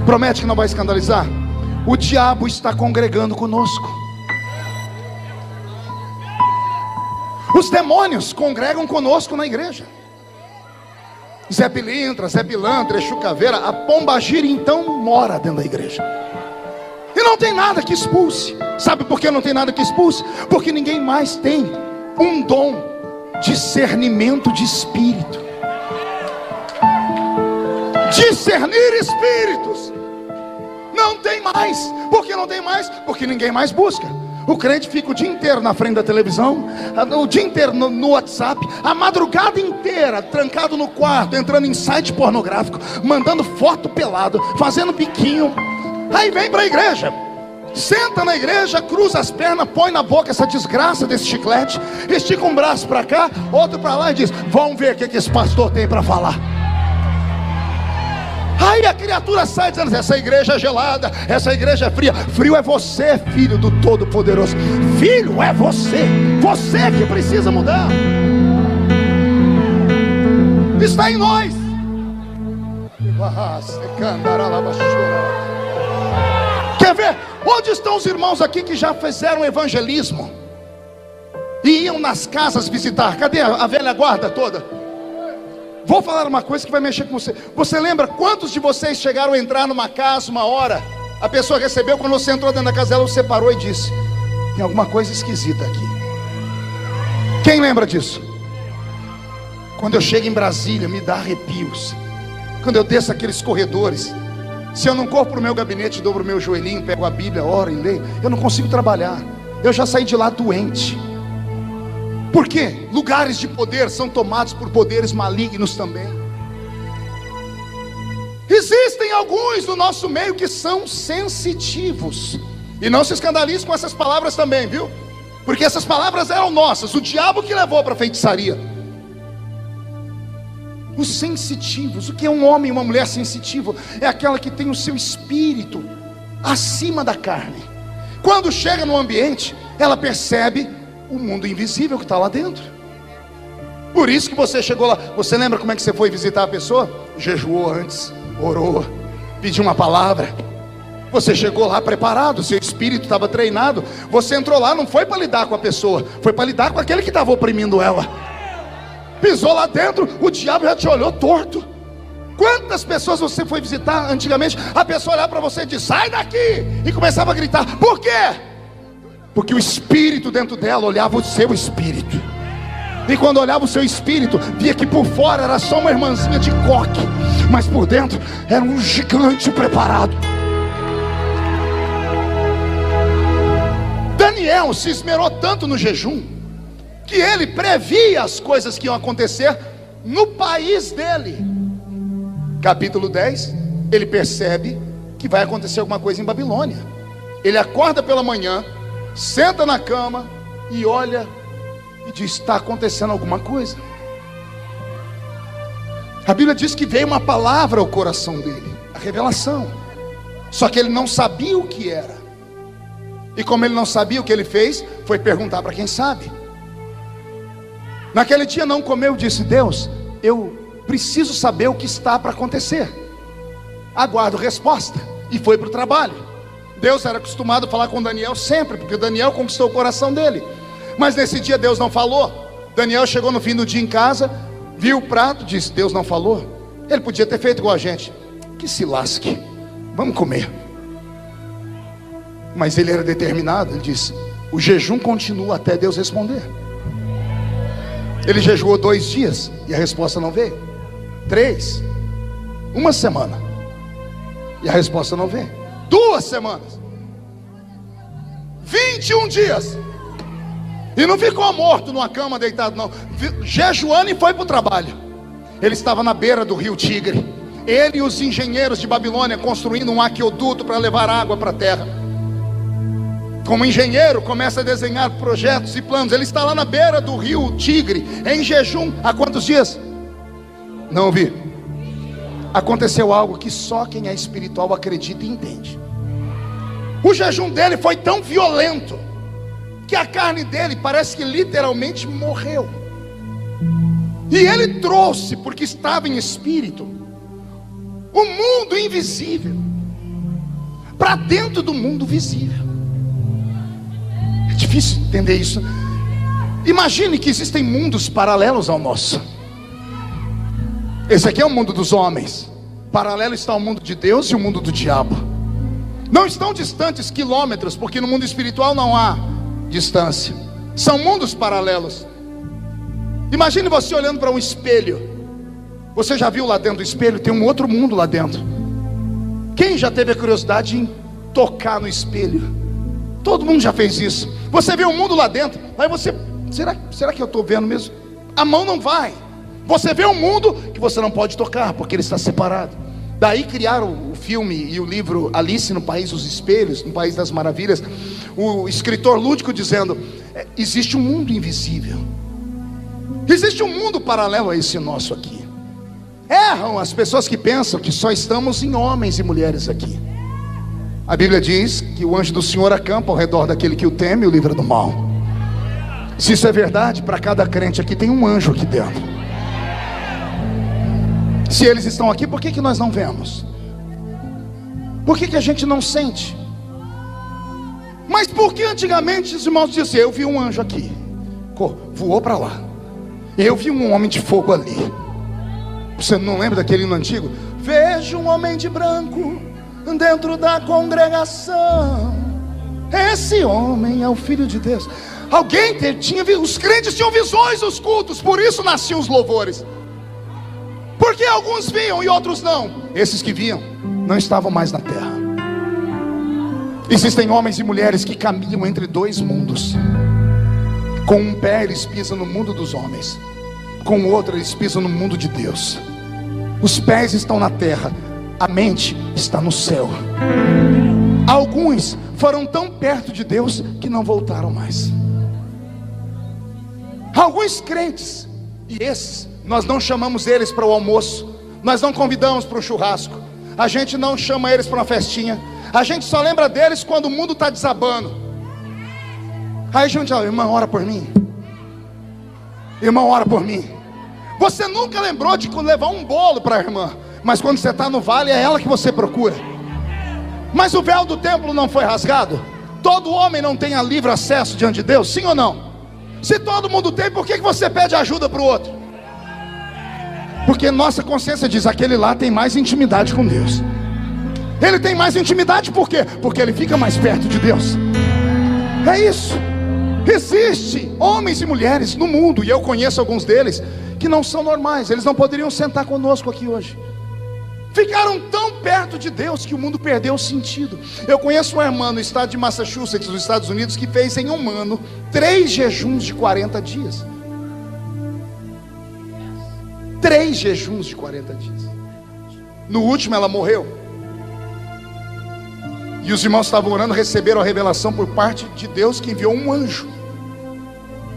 promete que não vai escandalizar? O diabo está congregando conosco. Os demônios congregam conosco na igreja. Zé Pilintra, Zé Pilantra, Exu Caveira, a pombagira então mora dentro da igreja. E não tem nada que expulse. Sabe por que não tem nada que expulse? Porque ninguém mais tem um dom, discernimento de espírito. Discernir espíritos. Não tem mais. Por que não tem mais? Porque ninguém mais busca. O crente fica o dia inteiro na frente da televisão, o dia inteiro no WhatsApp, a madrugada inteira trancado no quarto, entrando em site pornográfico, mandando foto pelado, fazendo biquinho. Aí vem para a igreja, senta na igreja, cruza as pernas, põe na boca essa desgraça desse chiclete, estica um braço para cá, outro para lá e diz, vamos ver o que esse pastor tem para falar. Aí a criatura sai dizendo, essa igreja é gelada, essa igreja é fria. Frio é você, filho do Todo-Poderoso. Filho é você, você que precisa mudar. Está em nós. Quer ver? Onde estão os irmãos aqui que já fizeram evangelismo e iam nas casas visitar? Cadê a velha guarda toda? Vou falar uma coisa que vai mexer com você. Você lembra quantos de vocês chegaram a entrar numa casa uma hora? A pessoa recebeu, quando você entrou dentro da casa dela, você parou e disse: tem alguma coisa esquisita aqui. Quem lembra disso? Quando eu chego em Brasília, me dá arrepios. Quando eu desço aqueles corredores, se eu não corro para o meu gabinete, dobro o meu joelhinho, pego a Bíblia, oro e leio, eu não consigo trabalhar. Eu já saí de lá doente. Por quê? Lugares de poder são tomados por poderes malignos também. Existem alguns no nosso meio que são sensitivos. E não se escandalize com essas palavras também, viu? Porque essas palavras eram nossas. O diabo que levou para a feitiçaria. Os sensitivos. O que é um homem e uma mulher sensitiva? É aquela que tem o seu espírito acima da carne. Quando chega no ambiente, ela percebe o mundo invisível que está lá dentro. Por isso que você chegou lá. Você lembra como é que você foi visitar a pessoa? Jejuou antes, orou, pediu uma palavra. Você chegou lá preparado, seu espírito estava treinado. Você entrou lá, não foi para lidar com a pessoa, foi para lidar com aquele que estava oprimindo ela. Pisou lá dentro, o diabo já te olhou torto. Quantas pessoas você foi visitar antigamente? A pessoa olhava para você e disse: sai daqui! E começava a gritar. Por quê? Porque o espírito dentro dela olhava o seu espírito. E quando olhava o seu espírito, via que por fora era só uma irmãzinha de coque, mas por dentro era um gigante preparado. Daniel se esmerou tanto no jejum, que ele previa as coisas que iam acontecer no país dele. Capítulo 10, ele percebe que vai acontecer alguma coisa em Babilônia. Ele acorda pela manhã, senta na cama e olha e diz: está acontecendo alguma coisa. A Bíblia diz que veio uma palavra ao coração dele, a revelação. Só que ele não sabia o que era. E como ele não sabia, o que ele fez foi perguntar para quem sabe. Naquele dia não comeu, disse: Deus, eu preciso saber o que está para acontecer. Aguardo resposta. E foi para o trabalho. Deus era acostumado a falar com Daniel sempre, porque Daniel conquistou o coração dele. Mas nesse dia Deus não falou. Daniel chegou no fim do dia em casa, viu o prato, disse: Deus não falou. Ele podia ter feito igual a gente: que se lasque, vamos comer. Mas ele era determinado. Ele disse: o jejum continua até Deus responder. Ele jejuou 2 dias e a resposta não veio. 3, 1 semana e a resposta não veio. 2 semanas, 21 dias. E não ficou morto numa cama deitado, não. Jejuando e foi para o trabalho. Ele estava na beira do rio Tigre. Ele e os engenheiros de Babilônia construindo um aqueduto para levar água para a terra. Como engenheiro, começa a desenhar projetos e planos. Ele está lá na beira do rio Tigre, em jejum. Há quantos dias? Não vi. Aconteceu algo que só quem é espiritual acredita e entende. O jejum dele foi tão violento que a carne dele parece que literalmente morreu. E ele trouxe, porque estava em espírito, o mundo invisível para dentro do mundo visível. É difícil entender isso. Imagine que existem mundos paralelos ao nosso. Esse aqui é o mundo dos homens. Paralelo está o mundo de Deus e o mundo do diabo. Não estão distantes quilômetros, porque no mundo espiritual não há distância. São mundos paralelos. Imagine você olhando para um espelho. Você já viu lá dentro do espelho? Tem um outro mundo lá dentro. Quem já teve a curiosidade em tocar no espelho? Todo mundo já fez isso. Você vê um mundo lá dentro. Aí você, será que eu estou vendo mesmo? A mão não vai. Você vê um mundo que você não pode tocar, porque ele está separado. Daí criaram o filme e o livro Alice no País dos Espelhos, no País das Maravilhas. O escritor lúdico dizendo: existe um mundo invisível. Existe um mundo paralelo a esse nosso aqui. Erram as pessoas que pensam que só estamos em homens e mulheres aqui. A Bíblia diz que o anjo do Senhor acampa ao redor daquele que o teme e o livra do mal. Se isso é verdade, para cada crente aqui tem um anjo aqui dentro. Se eles estão aqui, por que nós não vemos? Por que a gente não sente? Mas por que antigamente os irmãos diziam: eu vi um anjo aqui, voou para lá. Eu vi um homem de fogo ali. Você não lembra daquele hino antigo? Vejo um homem de branco dentro da congregação, esse homem é o Filho de Deus. Alguém tinha, os crentes tinham visões nos cultos, por isso nasciam os louvores. Porque alguns viam e outros não. Esses que viam não estavam mais na terra. Existem homens e mulheres que caminham entre dois mundos. Com um pé eles pisam no mundo dos homens, com o outro eles pisam no mundo de Deus. Os pés estão na terra, a mente está no céu. Alguns foram tão perto de Deus que não voltaram mais. Alguns crentes, e esses nós não chamamos eles para o almoço, nós não convidamos para o churrasco, a gente não chama eles para uma festinha, a gente só lembra deles quando o mundo está desabando. Aí a gente fala: irmão, ora por mim. Irmão, ora por mim. Você nunca lembrou de levar um bolo para a irmã, mas quando você está no vale é ela que você procura. Mas o véu do templo não foi rasgado? Todo homem não tem livre acesso diante de Deus, sim ou não? Se todo mundo tem, por que você pede ajuda para o outro? Porque nossa consciência diz: aquele lá tem mais intimidade com Deus. Ele tem mais intimidade por quê? Porque ele fica mais perto de Deus. É isso. Existe homens e mulheres no mundo, e eu conheço alguns deles, que não são normais. Eles não poderiam sentar conosco aqui hoje. Ficaram tão perto de Deus que o mundo perdeu o sentido. Eu conheço uma irmã no estado de Massachusetts, nos Estados Unidos, que fez em um ano 3 jejuns de 40 dias. 3 jejuns de 40 dias. No último ela morreu. E os irmãos estavam orando, receberam a revelação por parte de Deus, que enviou um anjo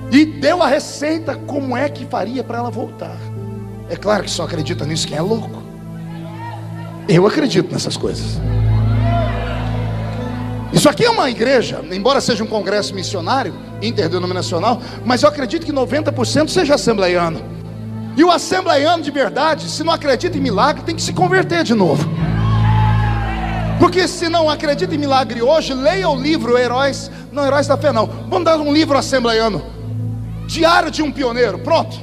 e deu a receita como é que faria para ela voltar. É claro que só acredita nisso quem é louco. Eu acredito nessas coisas. Isso aqui é uma igreja, embora seja um congresso missionário, interdenominacional, mas eu acredito que 90% seja assembleiano. E o assembleiano de verdade, se não acredita em milagre, tem que se converter de novo. Porque se não acredita em milagre hoje, leia o livro Heróis da Fé não. Vamos dar um livro assembleiano, Diário de um Pioneiro, pronto,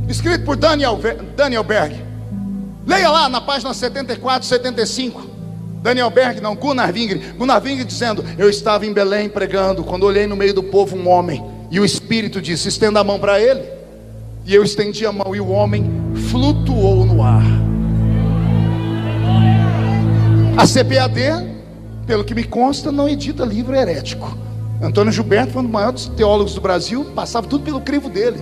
escrito por Daniel Berg. Leia lá na página 74, 75. Daniel Berg, não, Gunnar Wingre dizendo: eu estava em Belém pregando, quando olhei no meio do povo um homem, e o Espírito disse: estenda a mão para ele. E eu estendi a mão, e o homem flutuou no ar. A CPAD, pelo que me consta, não edita livro herético. Antônio Gilberto foi um dos maiores teólogos do Brasil, passava tudo pelo crivo dele.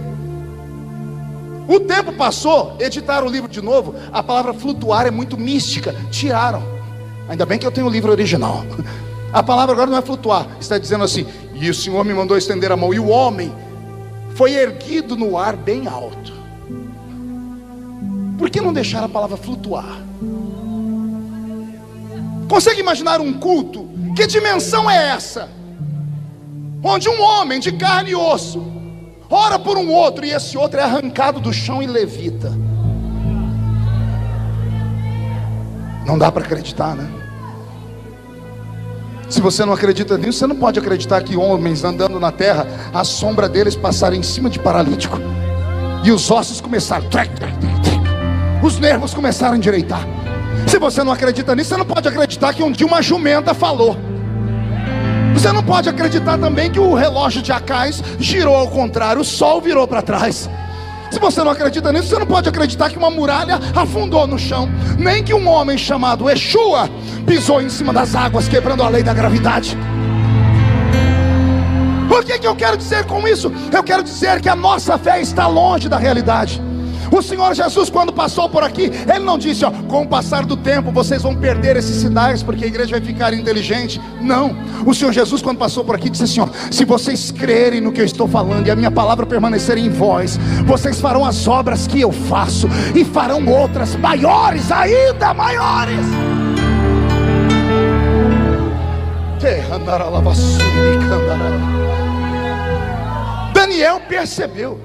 O tempo passou, editaram o livro de novo. A palavra flutuar é muito mística, tiraram. Ainda bem que eu tenho o livro original. A palavra agora não é flutuar, está dizendo assim: e o Senhor me mandou estender a mão, e o homem foi erguido no ar bem alto. Por que não deixar a palavra flutuar? Consegue imaginar um culto? Que dimensão é essa? Onde um homem de carne e osso ora por um outro, e esse outro é arrancado do chão e levita. Não dá para acreditar, né? Se você não acredita nisso, você não pode acreditar que homens andando na terra, a sombra deles passaram em cima de paralítico, e os ossos começaram, os nervos começaram a endireitar. Se você não acredita nisso, você não pode acreditar que um dia uma jumenta falou. Você não pode acreditar também que o relógio de Acais girou ao contrário, o sol virou para trás. Se você não acredita nisso, você não pode acreditar que uma muralha afundou no chão, nem que um homem chamado Yeshua pisou em cima das águas, quebrando a lei da gravidade. O que eu quero dizer com isso? Eu quero dizer que a nossa fé está longe da realidade. O Senhor Jesus, quando passou por aqui, Ele não disse: ó, com o passar do tempo vocês vão perder esses sinais, porque a igreja vai ficar inteligente. Não, o Senhor Jesus, quando passou por aqui, disse assim: ó, se vocês crerem no que eu estou falando, e a minha palavra permanecer em vós, vocês farão as obras que eu faço, e farão outras maiores, ainda maiores. Daniel percebeu,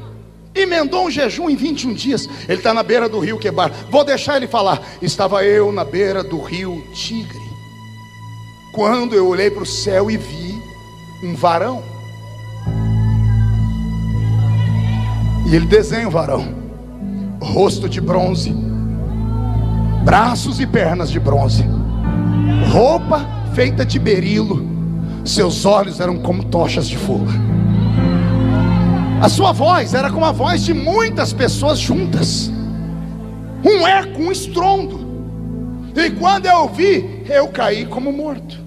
emendou um jejum em 21 dias. Ele está na beira do rio Quebar. Vou deixar ele falar. Estava eu na beira do rio Tigre, quando eu olhei para o céu e vi um varão. E ele desenha o varão, rosto de bronze, braços e pernas de bronze, roupa feita de berilo, seus olhos eram como tochas de fogo, a sua voz era como a voz de muitas pessoas juntas, um eco, um estrondo. E quando eu ouvi, eu caí como morto.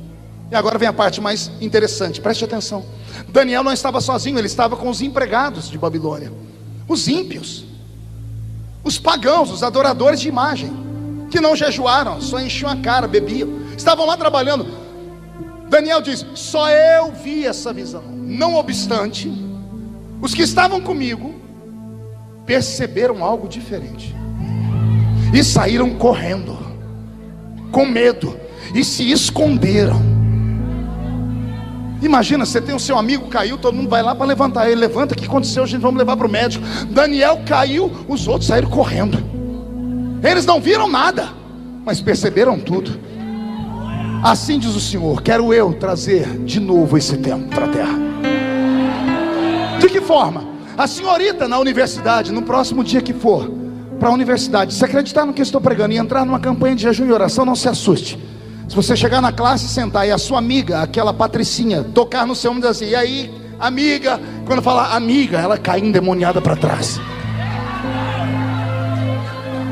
E agora vem a parte mais interessante, preste atenção. Daniel não estava sozinho, ele estava com os empregados de Babilônia, os ímpios, os pagãos, os adoradores de imagem, que não jejuaram, só enchiam a cara, bebiam, estavam lá trabalhando. Daniel diz: só eu vi essa visão. Não obstante, os que estavam comigo perceberam algo diferente e saíram correndo, com medo, e se esconderam. Imagina, você tem o seu amigo caiu, todo mundo vai lá para levantar ele. Levanta, o que aconteceu? A gente vamos levar para o médico. Daniel caiu, os outros saíram correndo. Eles não viram nada, mas perceberam tudo. Assim diz o Senhor: quero eu trazer de novo esse tempo para a terra. De que forma? A senhorita na universidade, no próximo dia que for para a universidade, se acreditar no que eu estou pregando e entrar numa campanha de jejum e oração, não se assuste. Se você chegar na classe, sentar e a sua amiga, aquela Patricinha, tocar no seu ombro e dizer assim: e aí, amiga? Quando falar amiga, ela cai endemoniada para trás.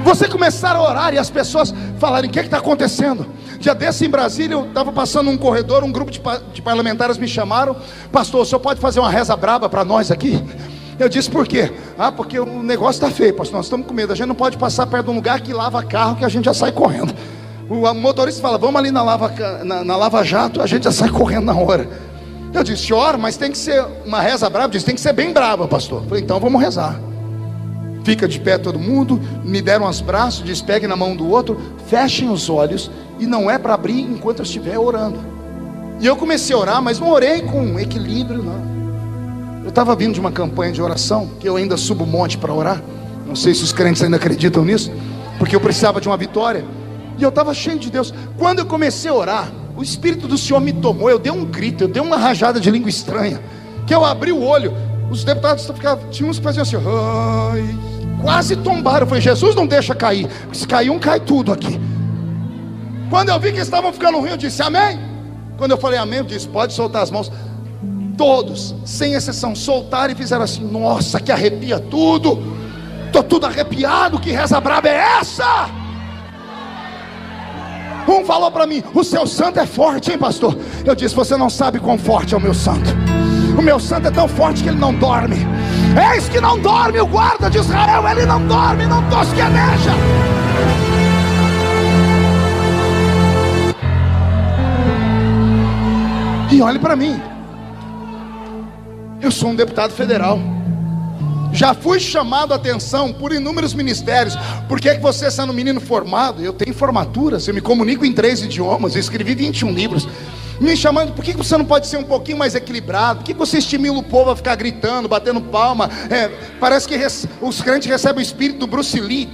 Você começar a orar e as pessoas falarem: o que está acontecendo? Dia desse em Brasília, eu estava passando um corredor, um grupo de parlamentares me chamaram: pastor, o senhor pode fazer uma reza braba para nós aqui? Eu disse: por quê? Ah, porque o negócio está feio, pastor, nós estamos com medo, a gente não pode passar perto de um lugar que lava carro, que a gente já sai correndo. O motorista fala: vamos ali na Lava Jato, a gente já sai correndo na hora. Eu disse: ora, mas tem que ser uma reza brava. Disse: tem que ser bem brava, pastor. Eu falei: então vamos rezar. Fica de pé todo mundo, me deram os braços, diz: pegue na mão do outro, fechem os olhos, e não é para abrir enquanto eu estiver orando. E eu comecei a orar, mas não orei com equilíbrio, não. Eu estava vindo de uma campanha de oração, que eu ainda subo um monte para orar. Não sei se os crentes ainda acreditam nisso, porque eu precisava de uma vitória. E eu estava cheio de Deus. Quando eu comecei a orar, o Espírito do Senhor me tomou. Eu dei um grito, eu dei uma rajada de língua estranha, que eu abri o olho. Os deputados tinham uns que faziam assim: ai, quase tombaram. Eu falei: Jesus, não deixa cair, se cair um, cai tudo aqui. Quando eu vi que eles estavam ficando ruim, eu disse: amém. Quando eu falei amém, eu disse: pode soltar as mãos. Todos, sem exceção, soltaram e fizeram assim: nossa, que arrepia tudo. Estou tudo arrepiado, que reza braba é essa? Um falou para mim: o seu santo é forte, hein, pastor? Eu disse: você não sabe quão forte é o meu santo. O meu santo é tão forte que ele não dorme. Eis que não dorme o guarda de Israel. Ele não dorme, não tosqueneja. E olhe para mim, eu sou um deputado federal. Já fui chamado a atenção por inúmeros ministérios. Por que você, sendo um menino formado, eu tenho formaturas, eu me comunico em 3 idiomas, eu escrevi 21 livros, me chamando: por que você não pode ser um pouquinho mais equilibrado? Por que você estimula o povo a ficar gritando, batendo palma? Parece que os crentes recebem o espírito do Bruce Lee.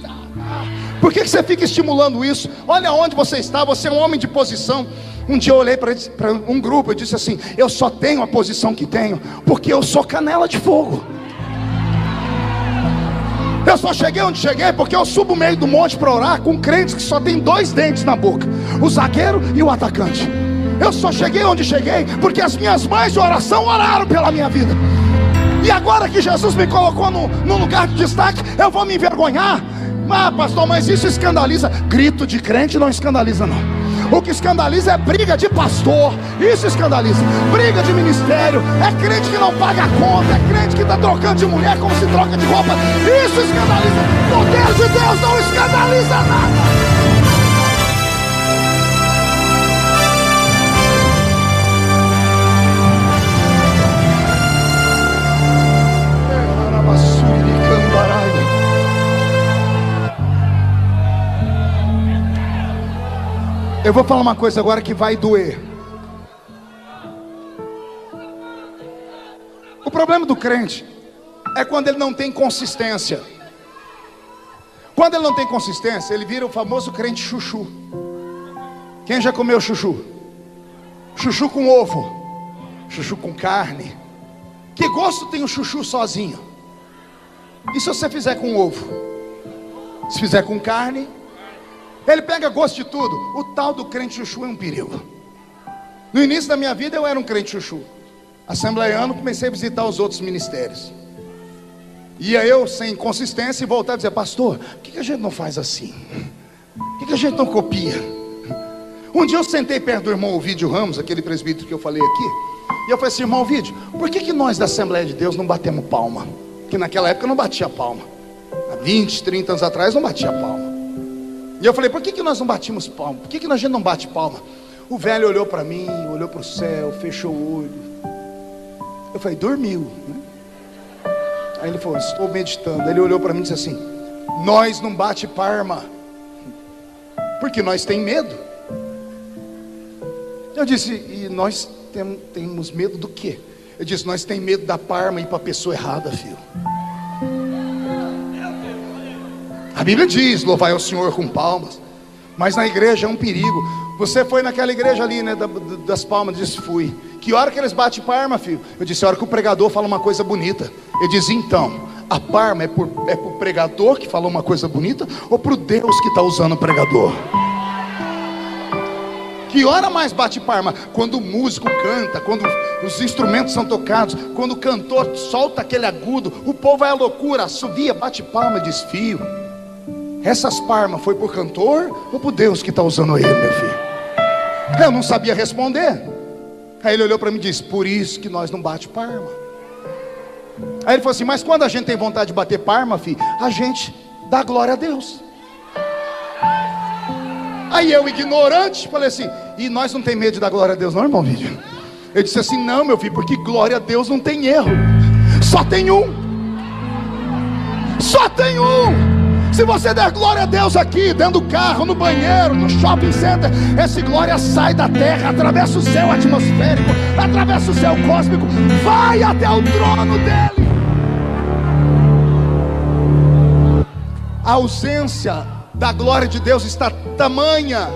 Por que você fica estimulando isso? Olha onde você está, você é um homem de posição. Um dia eu olhei para um grupo e disse assim: eu só tenho a posição que tenho porque eu sou canela de fogo. Eu só cheguei onde cheguei porque eu subo o meio do monte para orar com crentes que só tem 2 dentes na boca: o zagueiro e o atacante. Eu só cheguei onde cheguei porque as minhas mães de oração oraram pela minha vida. E agora que Jesus me colocou num lugar de destaque, eu vou me envergonhar? Ah, pastor, mas isso escandaliza. Grito de crente não escandaliza, não. O que escandaliza é briga de pastor. Isso escandaliza. Briga de ministério. É crente que não paga a conta. É crente que está trocando de mulher como se troca de roupa. Isso escandaliza. O poder de Deus não escandaliza nada. Eu vou falar uma coisa agora que vai doer. O problema do crente é quando ele não tem consistência. Quando ele não tem consistência, ele vira o famoso crente chuchu. Quem já comeu chuchu? Chuchu com ovo, chuchu com carne. Que gosto tem o chuchu sozinho? E se você fizer com ovo? Se fizer com carne, Ele pega gosto de tudo. O tal do crente chuchu é um perigo. No início da minha vida eu era um crente chuchu. Assembleiano, comecei a visitar os outros ministérios. Ia eu sem consistência e voltar a dizer: pastor, por que a gente não faz assim? Por que a gente não copia? Um dia eu sentei perto do irmão Ovídio Ramos, aquele presbítero que eu falei aqui, e eu falei assim: irmão Ovídio, por que nós da Assembleia de Deus não batemos palma? Que naquela época eu não batia palma. Há 20, 30 anos atrás não batia palma. E eu falei: por que nós não batimos palma? Por que a gente não bate palma? O velho olhou para mim, olhou para o céu, fechou o olho. Eu falei: dormiu, né? Aí ele falou: estou meditando. Ele olhou para mim e disse assim: nós não bate palma porque nós tem medo. Eu disse: e nós temos medo do quê? Eu disse: nós tem medo da palma ir para a pessoa errada, filho. A Bíblia diz: louvai ao Senhor com palmas. Mas na igreja é um perigo. Você foi naquela igreja ali, né, das palmas? Disse: fui. Que hora que eles batem palma, filho? Eu disse: a hora que o pregador fala uma coisa bonita. Ele diz: então, a palma é pro pregador que falou uma coisa bonita, ou pro Deus que está usando o pregador? Que hora mais bate palma? Quando o músico canta, quando os instrumentos são tocados, quando o cantor solta aquele agudo, o povo vai à loucura, assovia, bate palma e diz: filho, essas palmas foi pro cantor ou pro Deus que está usando ele, meu filho? Eu não sabia responder. Aí ele olhou para mim e disse: por isso que nós não bate palma. Aí ele falou assim: mas quando a gente tem vontade de bater palma, filho, a gente dá glória a Deus. Aí eu, ignorante, falei assim: e nós não tem medo de dar glória a Deus não, irmão Vídeo? Eu disse assim: não, meu filho, porque glória a Deus não tem erro. Só tem um. Só tem um. Se você der glória a Deus aqui, dentro do carro, no banheiro, no shopping center, essa glória sai da terra, atravessa o céu atmosférico, atravessa o céu cósmico, vai até o trono dele. A ausência da glória de Deus está tamanha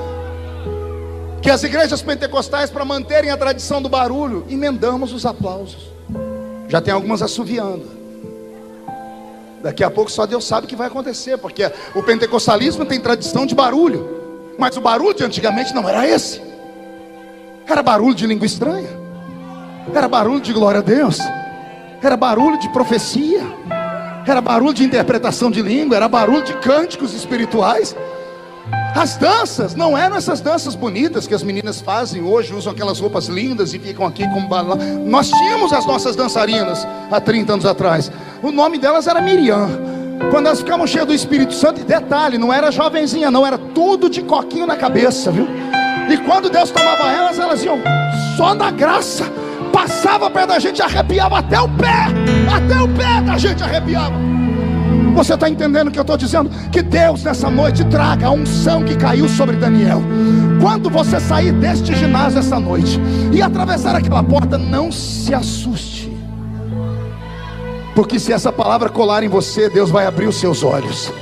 que as igrejas pentecostais, para manterem a tradição do barulho, emendamos os aplausos. Já tem algumas assoviando. Daqui a pouco só Deus sabe o que vai acontecer, porque o pentecostalismo tem tradição de barulho, mas o barulho de antigamente não era esse. Era barulho de língua estranha, era barulho de glória a Deus, era barulho de profecia, era barulho de interpretação de língua, era barulho de cânticos espirituais. As danças não eram essas danças bonitas que as meninas fazem hoje, usam aquelas roupas lindas e ficam aqui como balão. Nós tínhamos as nossas dançarinas há 30 anos atrás. O nome delas era Miriam. Quando elas ficavam cheias do Espírito Santo, e detalhe, não era jovenzinha não, era tudo de coquinho na cabeça, viu? E quando Deus tomava elas, elas iam só na graça. Passava perto da gente, arrepiava até o pé da gente arrepiava. Você está entendendo o que eu estou dizendo? Que Deus nessa noite traga a unção que caiu sobre Daniel. Quando você sair deste ginásio essa noite e atravessar aquela porta, não se assuste, porque se essa palavra colar em você, Deus vai abrir os seus olhos.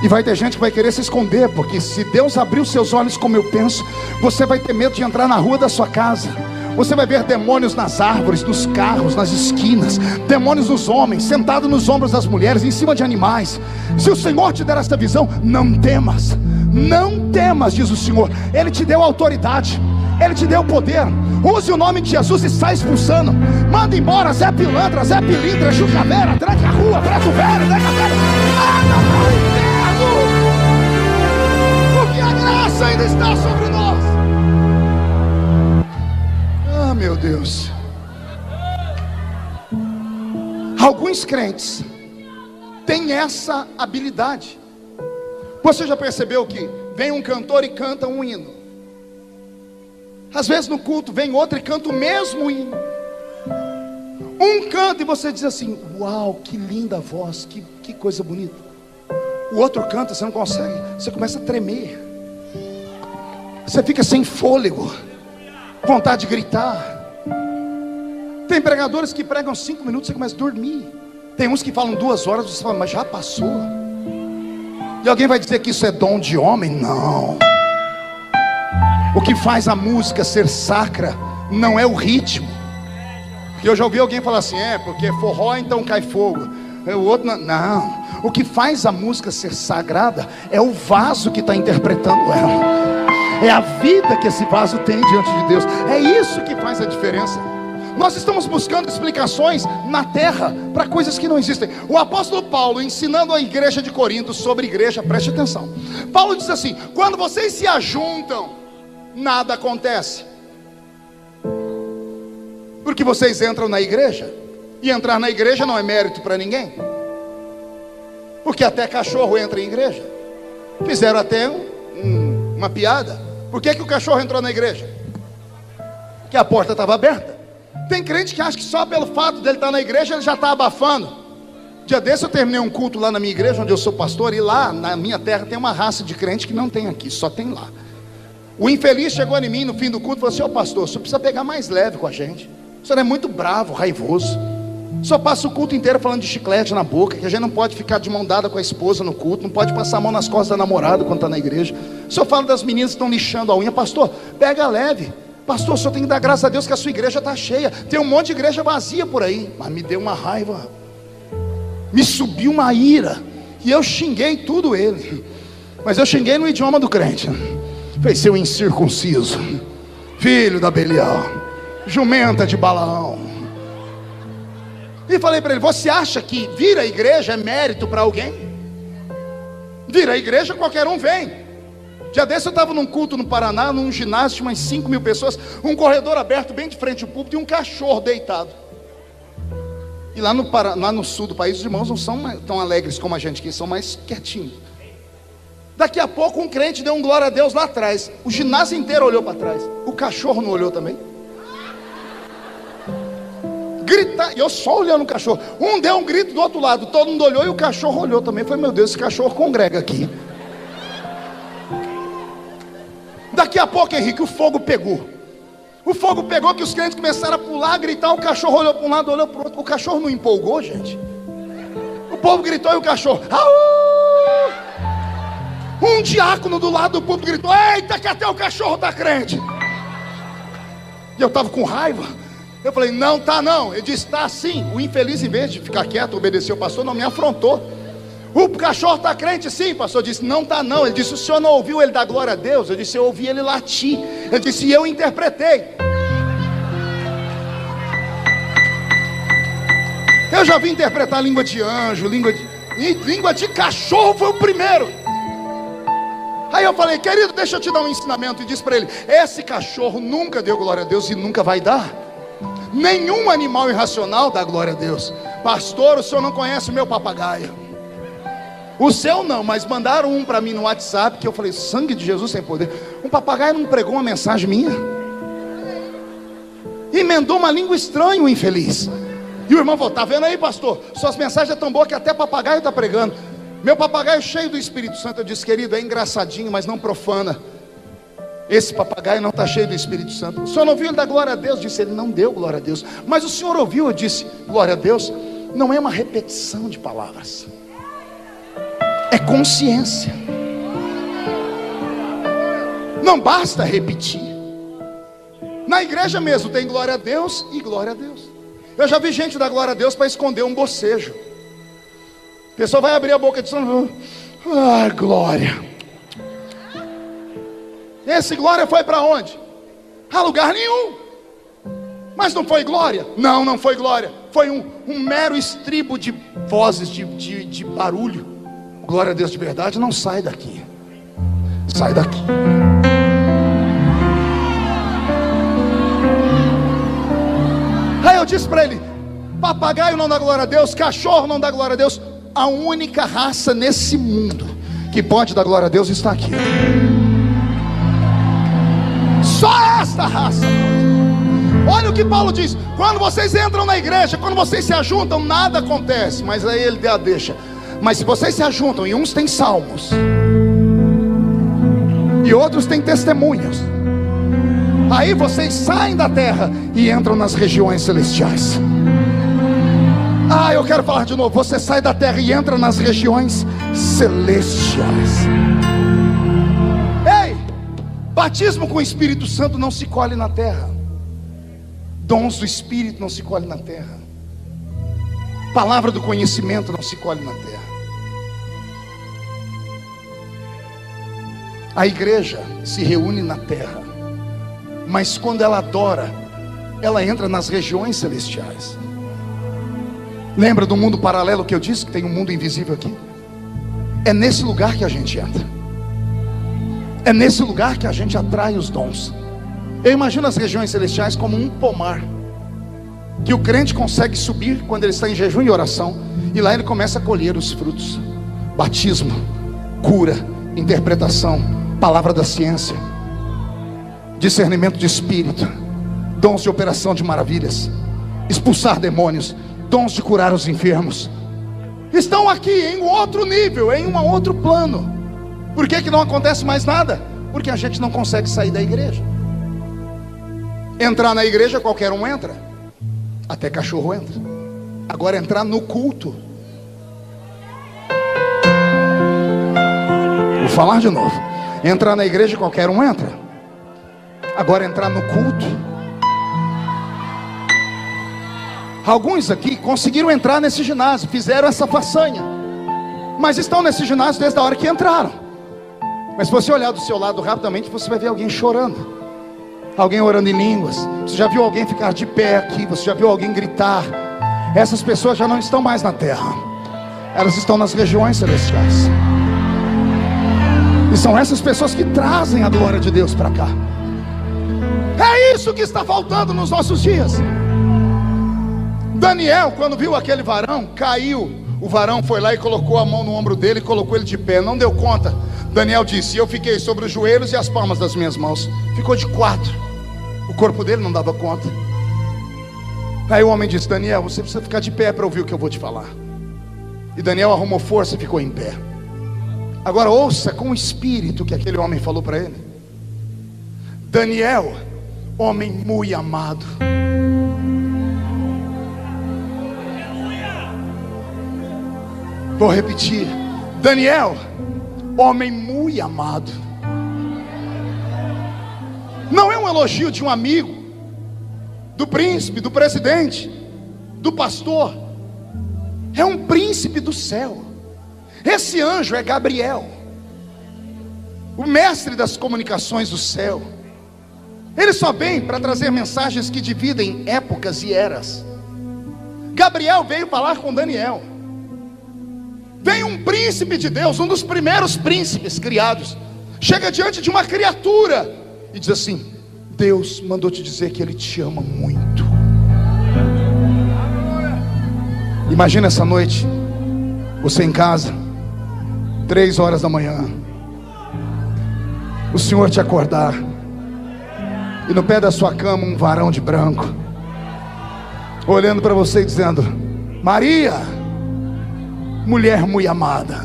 E vai ter gente que vai querer se esconder, porque se Deus abrir os seus olhos como eu penso, você vai ter medo de entrar na rua da sua casa. Você vai ver demônios nas árvores, nos carros, nas esquinas, demônios nos homens, sentados nos ombros das mulheres, em cima de animais. Se o Senhor te der essa visão, não temas, não temas, diz o Senhor. Ele te deu autoridade, Ele te deu poder. Use o nome de Jesus e sai expulsando. Manda embora Zé Pilantra, Zé Pilintra, Jucaveira, tranca a rua, preto velho, tranca a velha. Manda para o inferno, porque a graça ainda está sobre nós. Ah, meu Deus. Alguns crentes têm essa habilidade. Você já percebeu que vem um cantor e canta um hino? Às vezes no culto vem outro e canta o mesmo hino. Um canta e você diz assim: uau, que linda voz, que coisa bonita. O outro canta, você não consegue, você começa a tremer, você fica sem fôlego, vontade de gritar. Tem pregadores que pregam 5 minutos, você começa a dormir. Tem uns que falam 2 horas, você fala: mas já passou. E alguém vai dizer que isso é dom de homem? Não. O que faz a música ser sacra não é o ritmo. E eu já ouvi alguém falar assim: é porque forró então cai fogo. O outro não. O que faz a música ser sagrada é o vaso que está interpretando ela, é a vida que esse vaso tem diante de Deus. É isso que faz a diferença. Nós estamos buscando explicações na terra para coisas que não existem. O apóstolo Paulo, ensinando a igreja de Corinto sobre igreja, preste atenção. Paulo diz assim: quando vocês se ajuntam, nada acontece, porque vocês entram na igreja, e entrar na igreja não é mérito para ninguém, porque até cachorro entra em igreja. Fizeram até uma piada: por que o cachorro entrou na igreja? Que a porta estava aberta. Tem crente que acha que só pelo fato dele estar na igreja ele já está abafando. Dia desse eu terminei um culto lá na minha igreja, onde eu sou pastor, e lá na minha terra tem uma raça de crente que não tem aqui, só tem lá. O infeliz chegou em mim no fim do culto e falou assim: ô pastor, o senhor precisa pegar mais leve com a gente, o senhor é muito bravo, raivoso, o senhor passa o culto inteiro falando de chiclete na boca, que a gente não pode ficar de mão dada com a esposa no culto, não pode passar a mão nas costas da namorada quando está na igreja, o senhor fala das meninas que estão lixando a unha. Pastor, pega leve. Pastor, o senhor tem que dar graças a Deus que a sua igreja está cheia. Tem um monte de igreja vazia por aí. Mas me deu uma raiva, me subiu uma ira, e eu xinguei tudo ele. Mas eu xinguei no idioma do crente. Falei: seu incircunciso, filho da Belial, jumenta de Balaão. E falei para ele: você acha que vir à igreja é mérito para alguém? Vir à igreja qualquer um vem. Dia desse eu estava num culto no Paraná, num ginásio de umas 5.000 pessoas, um corredor aberto bem de frente ao púlpito e um cachorro deitado. E lá no sul do país, os irmãos não são tão alegres como a gente, que são mais quietinhos. Daqui a pouco um crente deu um glória a Deus lá atrás, o ginásio inteiro olhou para trás. O cachorro não olhou também? Gritar, e eu só olhando o cachorro. Um deu um grito do outro lado, todo mundo olhou e o cachorro olhou também. Falei: meu Deus, esse cachorro congrega aqui. Daqui a pouco, Henrique, o fogo pegou. O fogo pegou que os crentes começaram a pular, a gritar. O cachorro olhou para um lado, olhou para o outro. O cachorro não empolgou, gente. O povo gritou e o cachorro: au! Um diácono do lado do púlpito gritou: eita, que até o cachorro está crente. E eu estava com raiva. Eu falei: não está não. Ele disse: está sim. O infeliz, em vez de ficar quieto, obedecer o pastor, não me afrontou. O cachorro está crente sim, pastor. Disse: não está não. Ele disse: o senhor não ouviu ele dar glória a Deus? Eu disse: eu ouvi ele latir. Ele disse: e eu interpretei. Eu já vi interpretar língua de anjo, língua de cachorro foi o primeiro. Aí eu falei: querido, deixa eu te dar um ensinamento. E disse para ele: esse cachorro nunca deu glória a Deus e nunca vai dar. Nenhum animal irracional dá glória a Deus. Pastor, o senhor não conhece o meu papagaio. O seu não, mas mandaram um para mim no WhatsApp, que eu falei: sangue de Jesus sem poder. Um papagaio não pregou uma mensagem minha, emendou uma língua estranha, o infeliz. E o irmão falou: tá vendo aí, pastor, suas mensagens é tão boa que até papagaio está pregando. Meu papagaio cheio do Espírito Santo. Eu disse: querido, é engraçadinho, mas não profana. Esse papagaio não está cheio do Espírito Santo. O senhor não ouviu ele dar glória a Deus? Disse: ele não deu glória a Deus. Mas o senhor ouviu? Eu disse: glória a Deus não é uma repetição de palavras, é consciência. Não basta repetir. Na igreja mesmo tem glória a Deus e glória a Deus. Eu já vi gente dar glória a Deus para esconder um bocejo. A pessoa vai abrir a boca e diz: ah, glória. Esse glória foi para onde? A lugar nenhum. Mas não foi glória? Não, não foi glória. Foi um mero estribo de vozes, de barulho. Glória a Deus de verdade não sai daqui. Sai daqui. Aí eu disse para ele: papagaio não dá glória a Deus, cachorro não dá glória a Deus. A única raça nesse mundo que pode dar glória a Deus está aqui. Só esta raça. Olha o que Paulo diz: quando vocês entram na igreja, quando vocês se ajuntam, nada acontece. Mas aí ele deixa: mas se vocês se ajuntam, e uns têm salmos e outros têm testemunhos, aí vocês saem da terra e entram nas regiões celestiais. Ah, eu quero falar de novo. Você sai da terra e entra nas regiões celestiais. Ei, batismo com o Espírito Santo não se colhe na terra. Dons do Espírito não se colhe na terra. Palavra do conhecimento não se colhe na terra. A igreja se reúne na terra, mas quando ela adora, ela entra nas regiões celestiais. Lembra do mundo paralelo que eu disse que tem um mundo invisível aqui? É nesse lugar que a gente entra. É nesse lugar que a gente atrai os dons. Eu imagino as regiões celestiais como um pomar, que o crente consegue subir quando ele está em jejum e oração, e lá ele começa a colher os frutos: batismo, cura, interpretação, palavra da ciência, discernimento de espírito, dons de operação de maravilhas, expulsar demônios, dons de curar os enfermos. Estão aqui em outro nível, em um outro plano. Por que não acontece mais nada? Porque a gente não consegue sair da igreja. Entrar na igreja qualquer um entra, até cachorro entra. Agora entrar no culto, vou falar de novo. Entrar na igreja qualquer um entra, agora entrar no culto. Alguns aqui conseguiram entrar nesse ginásio, fizeram essa façanha, mas estão nesse ginásio desde a hora que entraram. Mas se você olhar do seu lado rapidamente, você vai ver alguém chorando, alguém orando em línguas. Você já viu alguém ficar de pé aqui? Você já viu alguém gritar? Essas pessoas já não estão mais na terra, elas estão nas regiões celestiais. E são essas pessoas que trazem a glória de Deus para cá. É isso que está faltando nos nossos dias. Daniel, quando viu aquele varão, caiu. O varão foi lá e colocou a mão no ombro dele e colocou ele de pé. Não deu conta. Daniel disse: eu fiquei sobre os joelhos e as palmas das minhas mãos. Ficou de quatro. O corpo dele não dava conta. Aí o homem disse: Daniel, você precisa ficar de pé para ouvir o que eu vou te falar. E Daniel arrumou força e ficou em pé. Agora ouça com o espírito que aquele homem falou para ele. Daniel, homem muito amado. Vou repetir. Daniel, homem muito amado. Não é um elogio de um amigo, do príncipe, do presidente, do pastor. É um príncipe do céu. Esse anjo é Gabriel, o mestre das comunicações do céu. Ele só vem para trazer mensagens que dividem épocas e eras. Gabriel veio falar com Daniel. Vem um príncipe de Deus, um dos primeiros príncipes criados, chega diante de uma criatura e diz assim: Deus mandou te dizer que Ele te ama muito. Imagina essa noite, você em casa, 3 horas da manhã, o Senhor te acordar, e no pé da sua cama um varão de branco, olhando para você e dizendo: Maria, mulher muito amada.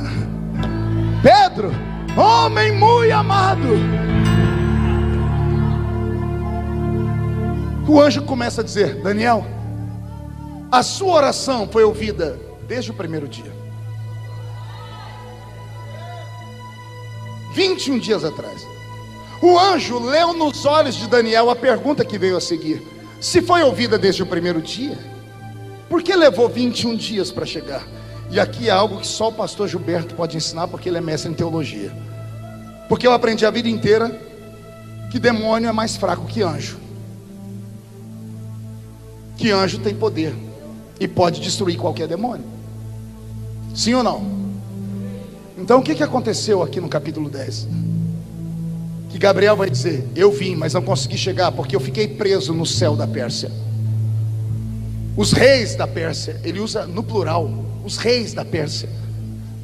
Pedro, homem muito amado. O anjo começa a dizer: Daniel, a sua oração foi ouvida desde o primeiro dia. 21 dias atrás. O anjo leu nos olhos de Daniel a pergunta que veio a seguir: se foi ouvida desde o primeiro dia, por que levou 21 dias para chegar? E aqui é algo que só o pastor Gilberto pode ensinar, porque ele é mestre em teologia. Porque eu aprendi a vida inteira que demônio é mais fraco que anjo. Que anjo tem poder e pode destruir qualquer demônio. Sim ou não? Então o que aconteceu aqui no capítulo 10? Que Gabriel vai dizer: eu vim, mas não consegui chegar porque eu fiquei preso no céu da Pérsia. Os reis da Pérsia, ele usa no plural, os reis da Pérsia.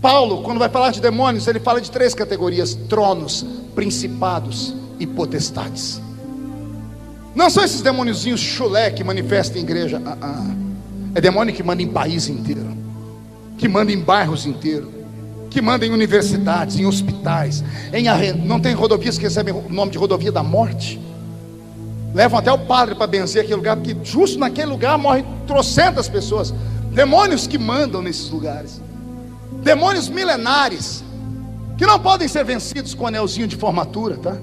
Paulo, quando vai falar de demônios, ele fala de 3 categorias: tronos, principados e potestades. Não são esses demôniozinhos chulé que manifestam em igreja. É demônio que manda em país inteiro, que manda em bairros inteiros, que manda em universidades, em hospitais, não tem rodovias que recebem o nome de rodovia da morte. Levam até o padre para benzer aquele lugar, porque justo naquele lugar morrem trocentas pessoas. Demônios que mandam nesses lugares, demônios milenares, que não podem ser vencidos com anelzinho de formatura, tá?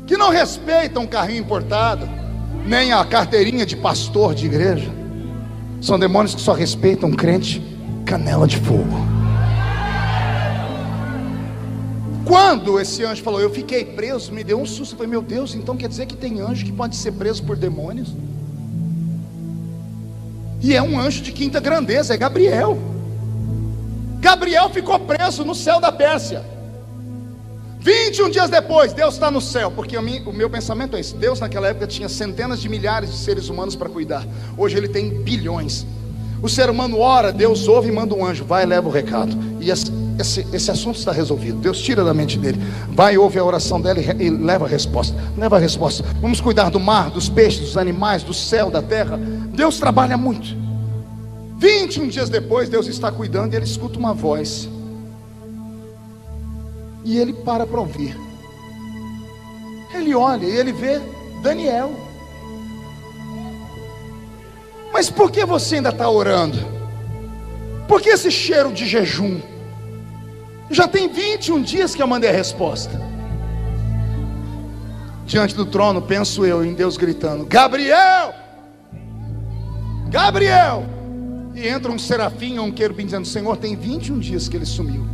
Que não respeitam o carrinho importado, nem a carteirinha de pastor de igreja. São demônios que só respeitam crente canela de fogo. Quando esse anjo falou, eu fiquei preso, me deu um susto. Eu falei, meu Deus, então quer dizer que tem anjo que pode ser preso por demônios? E é um anjo de quinta grandeza, é Gabriel. Gabriel ficou preso no céu da Pérsia. 21 dias depois, Deus está no céu. Porque o meu pensamento é esse: Deus naquela época tinha centenas de milhares de seres humanos para cuidar. Hoje Ele tem bilhões. O ser humano ora, Deus ouve e manda um anjo, vai e leva o recado. E esse assunto está resolvido. Deus tira da mente dele, vai, ouve a oração dela e leva a resposta. Leva a resposta. Vamos cuidar do mar, dos peixes, dos animais, do céu, da terra. Deus trabalha muito. 21 dias depois, Deus está cuidando e ele escuta uma voz. E ele para ouvir. Ele olha e ele vê Daniel. Mas por que você ainda está orando? Por que esse cheiro de jejum? Já tem 21 dias que eu mandei a resposta. Diante do trono, penso eu em Deus gritando, Gabriel! Gabriel! E entra um serafim ou um querubim dizendo, Senhor, tem 21 dias que ele sumiu.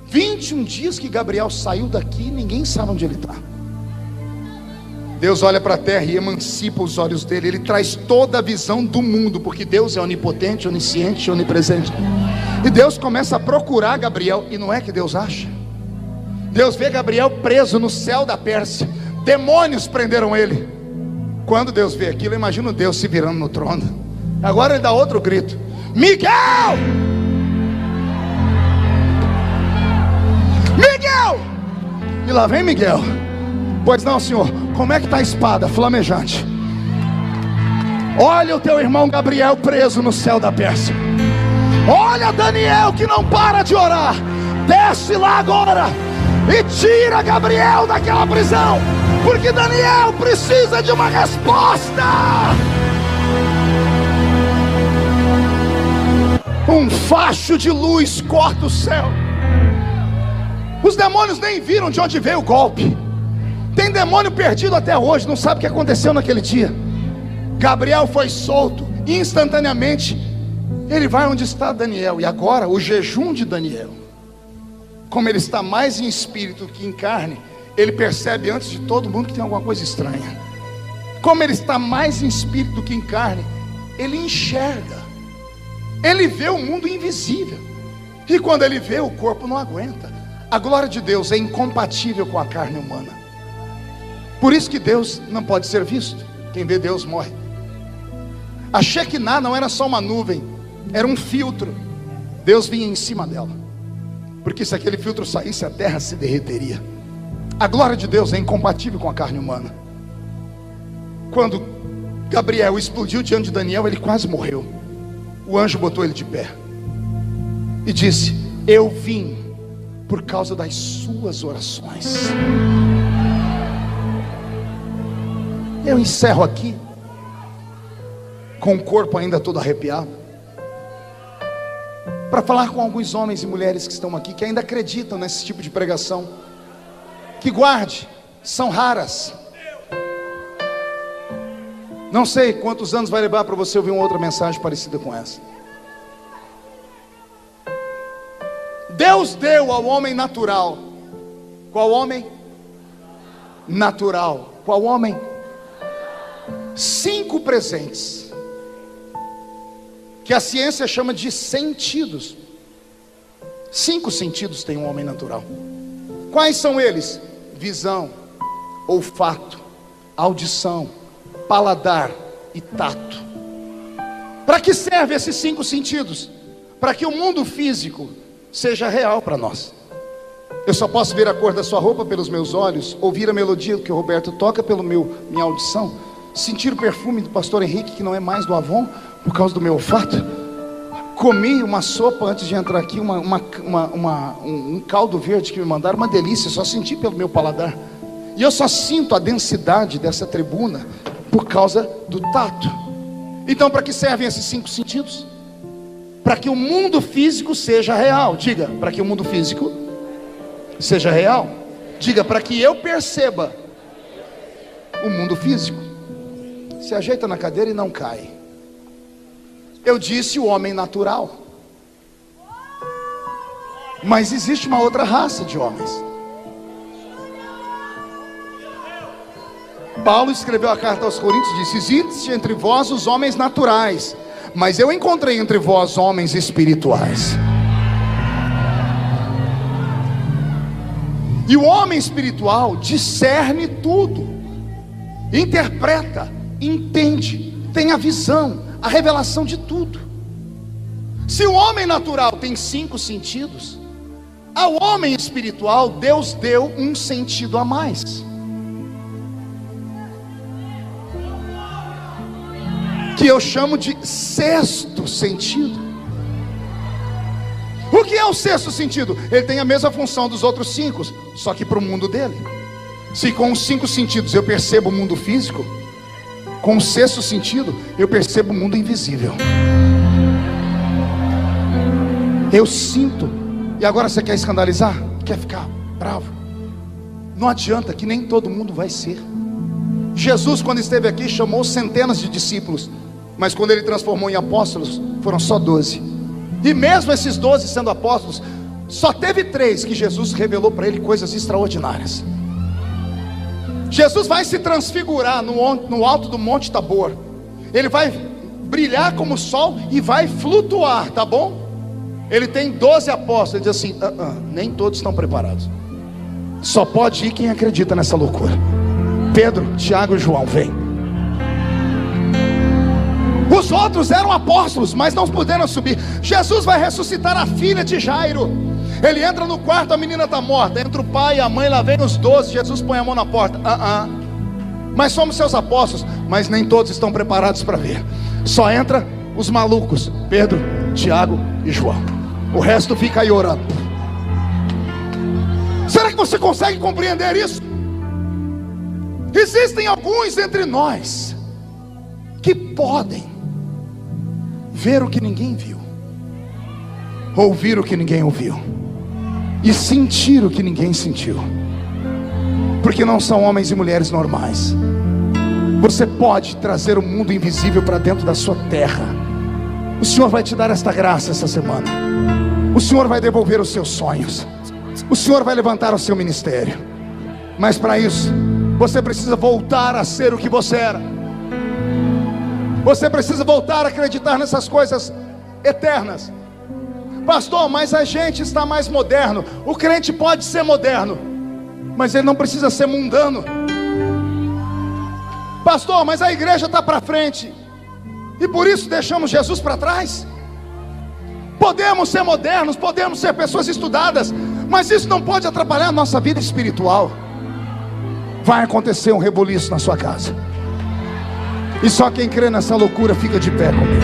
21 dias que Gabriel saiu daqui e ninguém sabe onde ele está. Deus olha para a terra e emancipa os olhos dele. Ele traz toda a visão do mundo, porque Deus é onipotente, onisciente, onipresente. E Deus começa a procurar Gabriel. E não é que Deus acha. Deus vê Gabriel preso no céu da Pérsia. Demônios prenderam ele. Quando Deus vê aquilo, eu imagino Deus se virando no trono. Agora ele dá outro grito, Miguel! Miguel! E lá vem Miguel. Pois não, Senhor, como é que está a espada flamejante? Olha o teu irmão Gabriel preso no céu da Pérsia. Olha Daniel que não para de orar. Desce lá agora e tira Gabriel daquela prisão, porque Daniel precisa de uma resposta. Um facho de luz corta o céu. Os demônios nem viram de onde veio o golpe. Tem demônio perdido até hoje, não sabe o que aconteceu naquele dia. Gabriel foi solto instantaneamente. Ele vai onde está Daniel. E agora o jejum de Daniel, como ele está mais em espírito que em carne, ele percebe antes de todo mundo que tem alguma coisa estranha. Como ele está mais em espírito do que em carne, ele enxerga. Ele vê o mundo invisível. E quando ele vê, o corpo não aguenta. A glória de Deus é incompatível com a carne humana. Por isso que Deus não pode ser visto. Quem vê Deus morre. A Shekinah não era só uma nuvem, era um filtro. Deus vinha em cima dela, porque se aquele filtro saísse, a terra se derreteria. A glória de Deus é incompatível com a carne humana. Quando Gabriel explodiu diante de Daniel, ele quase morreu. O anjo botou ele de pé e disse, eu vim por causa das suas orações. Eu encerro aqui com o corpo ainda todo arrepiado, para falar com alguns homens e mulheres que estão aqui, que ainda acreditam nesse tipo de pregação. Que guarde, são raras. Não sei quantos anos vai levar para você ouvir uma outra mensagem parecida com essa. Deus deu ao homem natural. Qual homem? Natural. Qual homem? 5 presentes, que a ciência chama de sentidos. 5 sentidos tem um homem natural. Quais são eles? Visão, olfato, audição, paladar e tato. Para que servem esses 5 sentidos? Para que o mundo físico seja real para nós. Eu só posso ver a cor da sua roupa pelos meus olhos, ouvir a melodia que o Roberto toca pelo minha audição, sentir o perfume do pastor Henrique, que não é mais do Avon, por causa do meu olfato. Comi uma sopa antes de entrar aqui, um caldo verde que me mandaram, uma delícia, só senti pelo meu paladar. E eu só sinto a densidade dessa tribuna por causa do tato. Então, para que servem esses 5 sentidos? Para que o mundo físico seja real. Diga, para que o mundo físico seja real. Diga, para que eu perceba o mundo físico. Se ajeita na cadeira e não cai. Eu disse o homem natural. Mas existe uma outra raça de homens. Paulo escreveu a carta aos Coríntios e disse: existe entre vós os homens naturais, mas eu encontrei entre vós homens espirituais. E o homem espiritual discerne tudo, interpreta, entende, tem a visão, a revelação de tudo. Se o homem natural tem 5 sentidos, ao homem espiritual Deus deu um sentido a mais, que eu chamo de sexto sentido. O que é o sexto sentido? Ele tem a mesma função dos outros 5, só que para o mundo dele. Se com os 5 sentidos eu percebo o mundo físico, com o sexto sentido eu percebo o mundo invisível. Eu sinto. E agora você quer escandalizar? Quer ficar bravo? Não adianta, que nem todo mundo vai ser. Jesus, quando esteve aqui, chamou centenas de discípulos, mas quando ele transformou em apóstolos, foram só 12. E mesmo esses 12 sendo apóstolos, só teve 3 que Jesus revelou para ele coisas extraordinárias. Jesus vai se transfigurar no alto do Monte Tabor. Ele vai brilhar como o sol e vai flutuar, tá bom? Ele tem 12 apóstolos. Ele diz assim: nem todos estão preparados. Só pode ir quem acredita nessa loucura. Pedro, Tiago e João, vem. Os outros eram apóstolos, mas não puderam subir. Jesus vai ressuscitar a filha de Jairo. Ele entra no quarto, a menina está morta. Entra o pai e a mãe, lá vem os 12. Jesus põe a mão na porta. Mas somos seus apóstolos, mas nem todos estão preparados para ver. Só entra os malucos, Pedro, Tiago e João. O resto fica aí orando. Será que você consegue compreender isso? Existem alguns entre nós que podem ver o que ninguém viu, ouvir o que ninguém ouviu e sentir o que ninguém sentiu, porque não são homens e mulheres normais. Você pode trazer o mundo invisível para dentro da sua terra. O Senhor vai te dar esta graça essa semana. O Senhor vai devolver os seus sonhos. O Senhor vai levantar o seu ministério. Mas para isso, você precisa voltar a ser o que você era. Você precisa voltar a acreditar nessas coisas eternas. Pastor, mas a gente está mais moderno. O crente pode ser moderno, mas ele não precisa ser mundano. Pastor, mas a igreja está para frente e por isso deixamos Jesus para trás. Podemos ser modernos, podemos ser pessoas estudadas, mas isso não pode atrapalhar a nossa vida espiritual. Vai acontecer um rebuliço na sua casa, e só quem crê nessa loucura fica de pé comigo.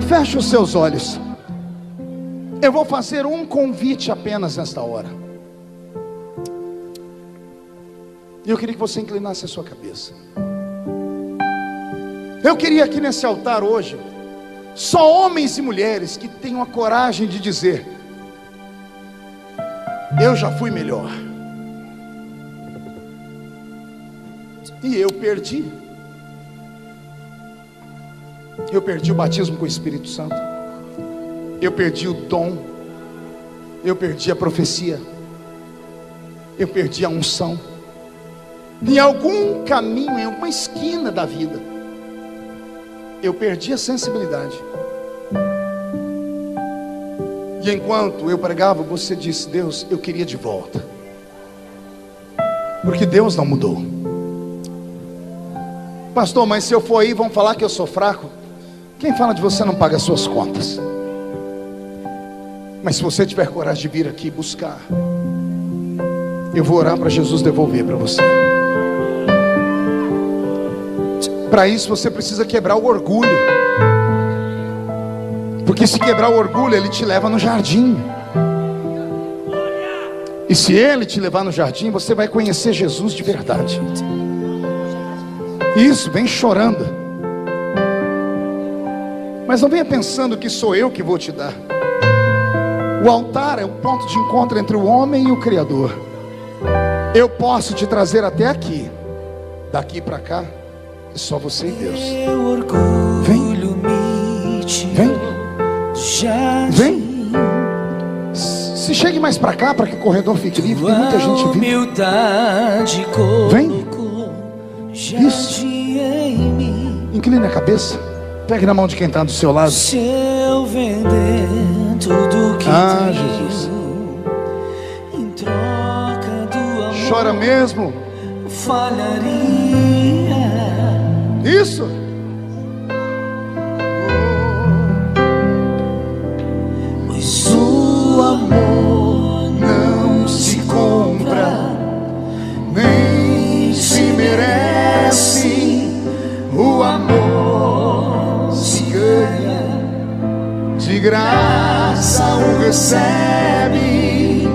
Feche os seus olhos. Eu vou fazer um convite apenas nesta hora. E eu queria que você inclinasse a sua cabeça. Eu queria aqui nesse altar hoje só homens e mulheres que tenham a coragem de dizer: eu já fui melhor. E eu perdi. Eu perdi o batismo com o Espírito Santo. Eu perdi o dom. Eu perdi a profecia. Eu perdi a unção. Em algum caminho, em alguma esquina da vida, eu perdi a sensibilidade. E enquanto eu pregava, você disse: Deus, eu queria de volta. Porque Deus não mudou. Pastor, mas se eu for aí, vão falar que eu sou fraco. Quem fala de você não paga as suas contas. Mas se você tiver coragem de vir aqui buscar, eu vou orar para Jesus devolver para você. Para isso você precisa quebrar o orgulho. Porque se quebrar o orgulho, ele te leva no jardim. E se ele te levar no jardim, você vai conhecer Jesus de verdade. Isso, vem chorando. Mas não venha pensando que sou eu que vou te dar. O altar é o ponto de encontro entre o homem e o Criador. Eu posso te trazer até aqui. Daqui para cá é só você e Deus. Vem. Vem. Vem. Se chegue mais para cá, para que o corredor fique livre. Tem muita gente vindo. Vem. Isso. Incline a cabeça. Pegue na mão de quem está do seu lado. Se eu vender tudo que tenho, Jesus, em troca do amor, chora mesmo. falharia. Isso. Pois o amor Não se compra, nem se merece. O amor se ganha, de graça o recebe.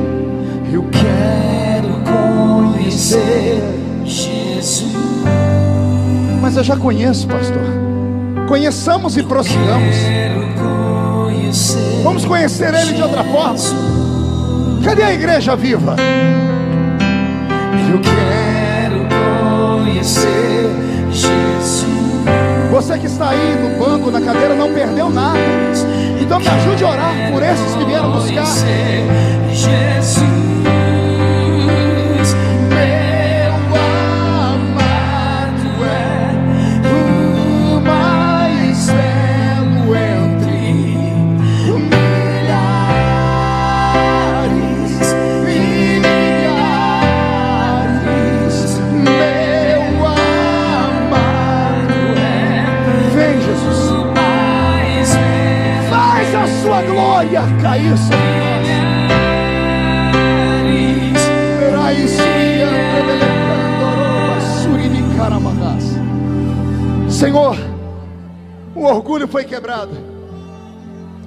eu quero conhecer Jesus. Mas eu já conheço, pastor. Conheçamos e prossigamos. Quero conhecer. Vamos conhecer Ele de outra forma. Cadê a igreja viva? Eu quero conhecer Jesus. Você que está aí no banco, na cadeira, não perdeu nada. Então me ajude a orar por esses que vieram buscar. Jesus, Meu amado é o mais belo entre milhares e milhares. Meu amado é. Vem, Jesus. Faz a sua glória cair sobre nós. Senhor, o orgulho foi quebrado.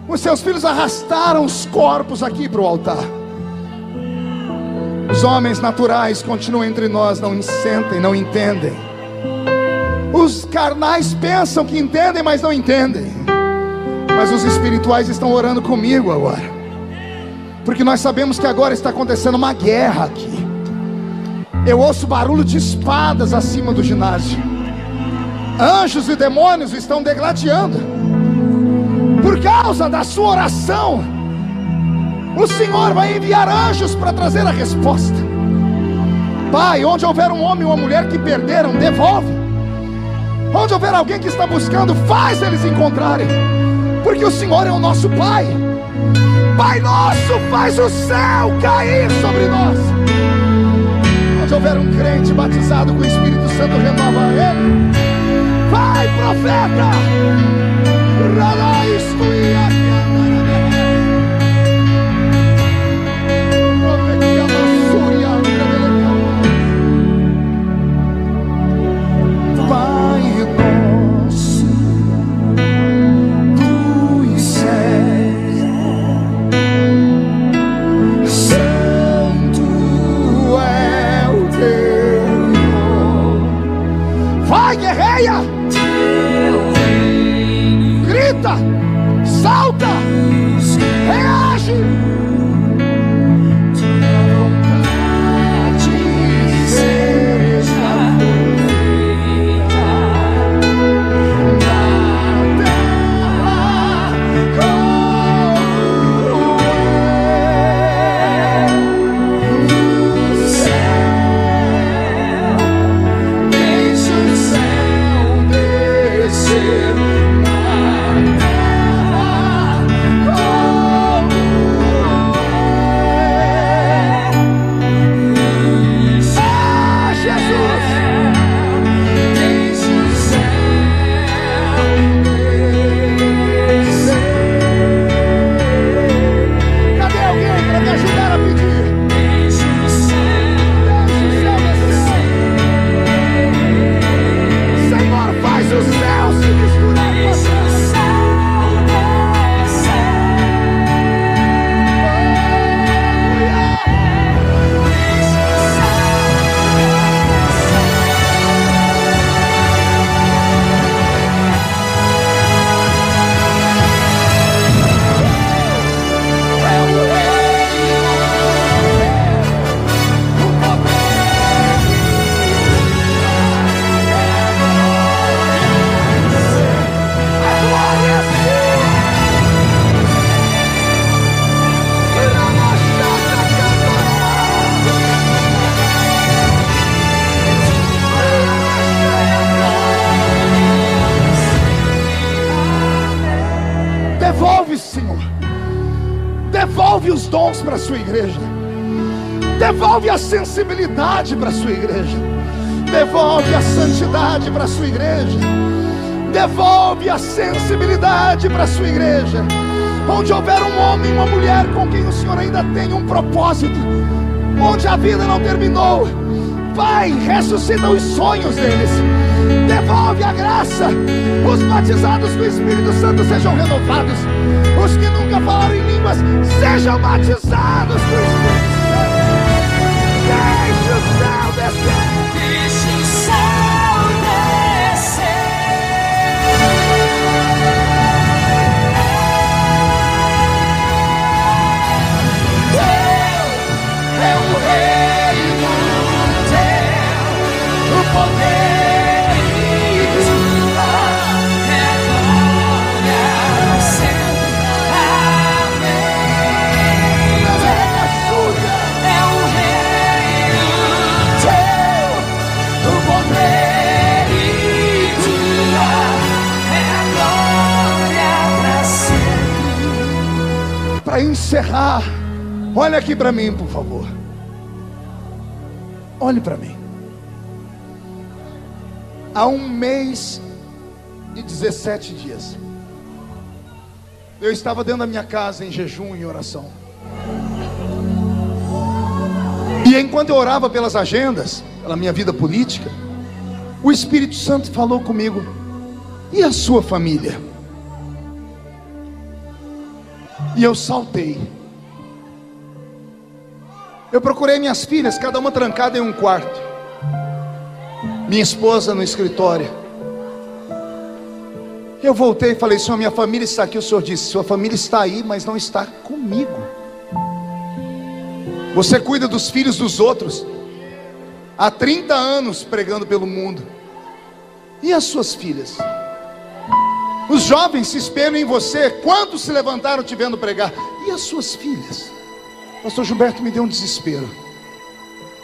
Os seus filhos arrastaram os corpos aqui para o altar. Os homens naturais continuam entre nós, não sentem, não entendem. Os carnais pensam que entendem, mas não entendem. Mas os espirituais estão orando comigo agora, porque nós sabemos que agora está acontecendo uma guerra aqui. Eu ouço barulho de espadas acima do ginásio. Anjos e demônios estão degladiando. Por causa da sua oração, o Senhor vai enviar anjos para trazer a resposta. Pai, onde houver um homem ou uma mulher que perderam, devolve. Onde houver alguém que está buscando, faz eles encontrarem. Porque o Senhor é o nosso Pai. Pai nosso, faz o céu cair sobre nós. Onde houver um crente batizado com o Espírito Santo, renova ele. Vai, profeta. Pai nosso dos céus, santo é o teu nome. Vai, guerreia! Grita, salta, reage. Tua vontade seja feita na terra como no céu. Deixa o céu Devolve os dons para a sua igreja. Devolve a sensibilidade para a sua igreja. Devolve a santidade para a sua igreja. Devolve a sensibilidade para a sua igreja. Onde houver um homem e uma mulher com quem o Senhor ainda tem um propósito, onde a vida não terminou, Pai, ressuscita os sonhos deles. Devolve a graça. Os batizados com o Espírito Santo sejam renovados. Os que nunca falaram em línguas sejam batizados com o Espírito Santo. Deixe o céu descer. Deixe o céu descer. Teu é o reino, teu o poder e tua é glória sempre. Amém. É o reino teu, o poder e tua é glória para sempre. Para encerrar, olha aqui para mim, por favor. Olhe para mim. Há 1 mês e 17 dias, eu estava dentro da minha casa em jejum e oração. E enquanto eu orava pelas agendas, pela minha vida política, o Espírito Santo falou comigo: e a sua família? E eu saltei. Eu procurei minhas filhas, cada uma trancada em um quarto, minha esposa no escritório. Eu voltei e falei: Senhor, minha família está aqui. O Senhor disse: sua família está aí, mas não está comigo. Você cuida dos filhos dos outros há 30 anos pregando pelo mundo. E as suas filhas? Os jovens se espelham em você. Quantos se levantaram te vendo pregar? E as suas filhas? Pastor Gilberto, me deu um desespero.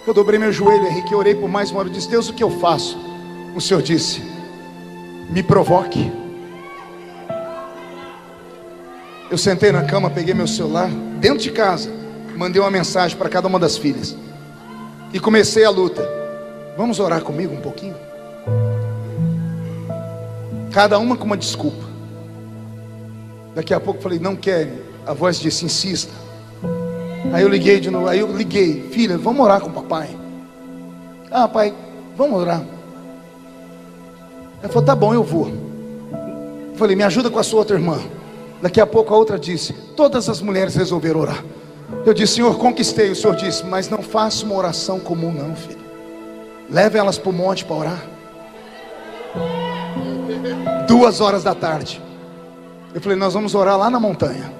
Eu dobrei meu joelho, Henrique, eu orei por mais uma hora. Eu disse: Deus, o que eu faço? O Senhor disse: me provoque. Eu sentei na cama, peguei meu celular, dentro de casa, mandei uma mensagem para cada uma das filhas e comecei a luta. Vamos orar comigo um pouquinho? Cada uma com uma desculpa. Daqui a pouco falei: não querem. A voz disse: insista. Aí eu liguei de novo. Aí eu liguei: filha, vamos orar com o papai. Ah, pai, vamos orar. Ela falou: tá bom, eu vou. Eu falei: me ajuda com a sua outra irmã. Daqui a pouco a outra disse: todas as mulheres resolveram orar. Eu disse: Senhor, conquistei. O Senhor disse: mas não faça uma oração comum não, filho. Leve elas para o monte para orar. 2 horas da tarde. Eu falei: nós vamos orar lá na montanha.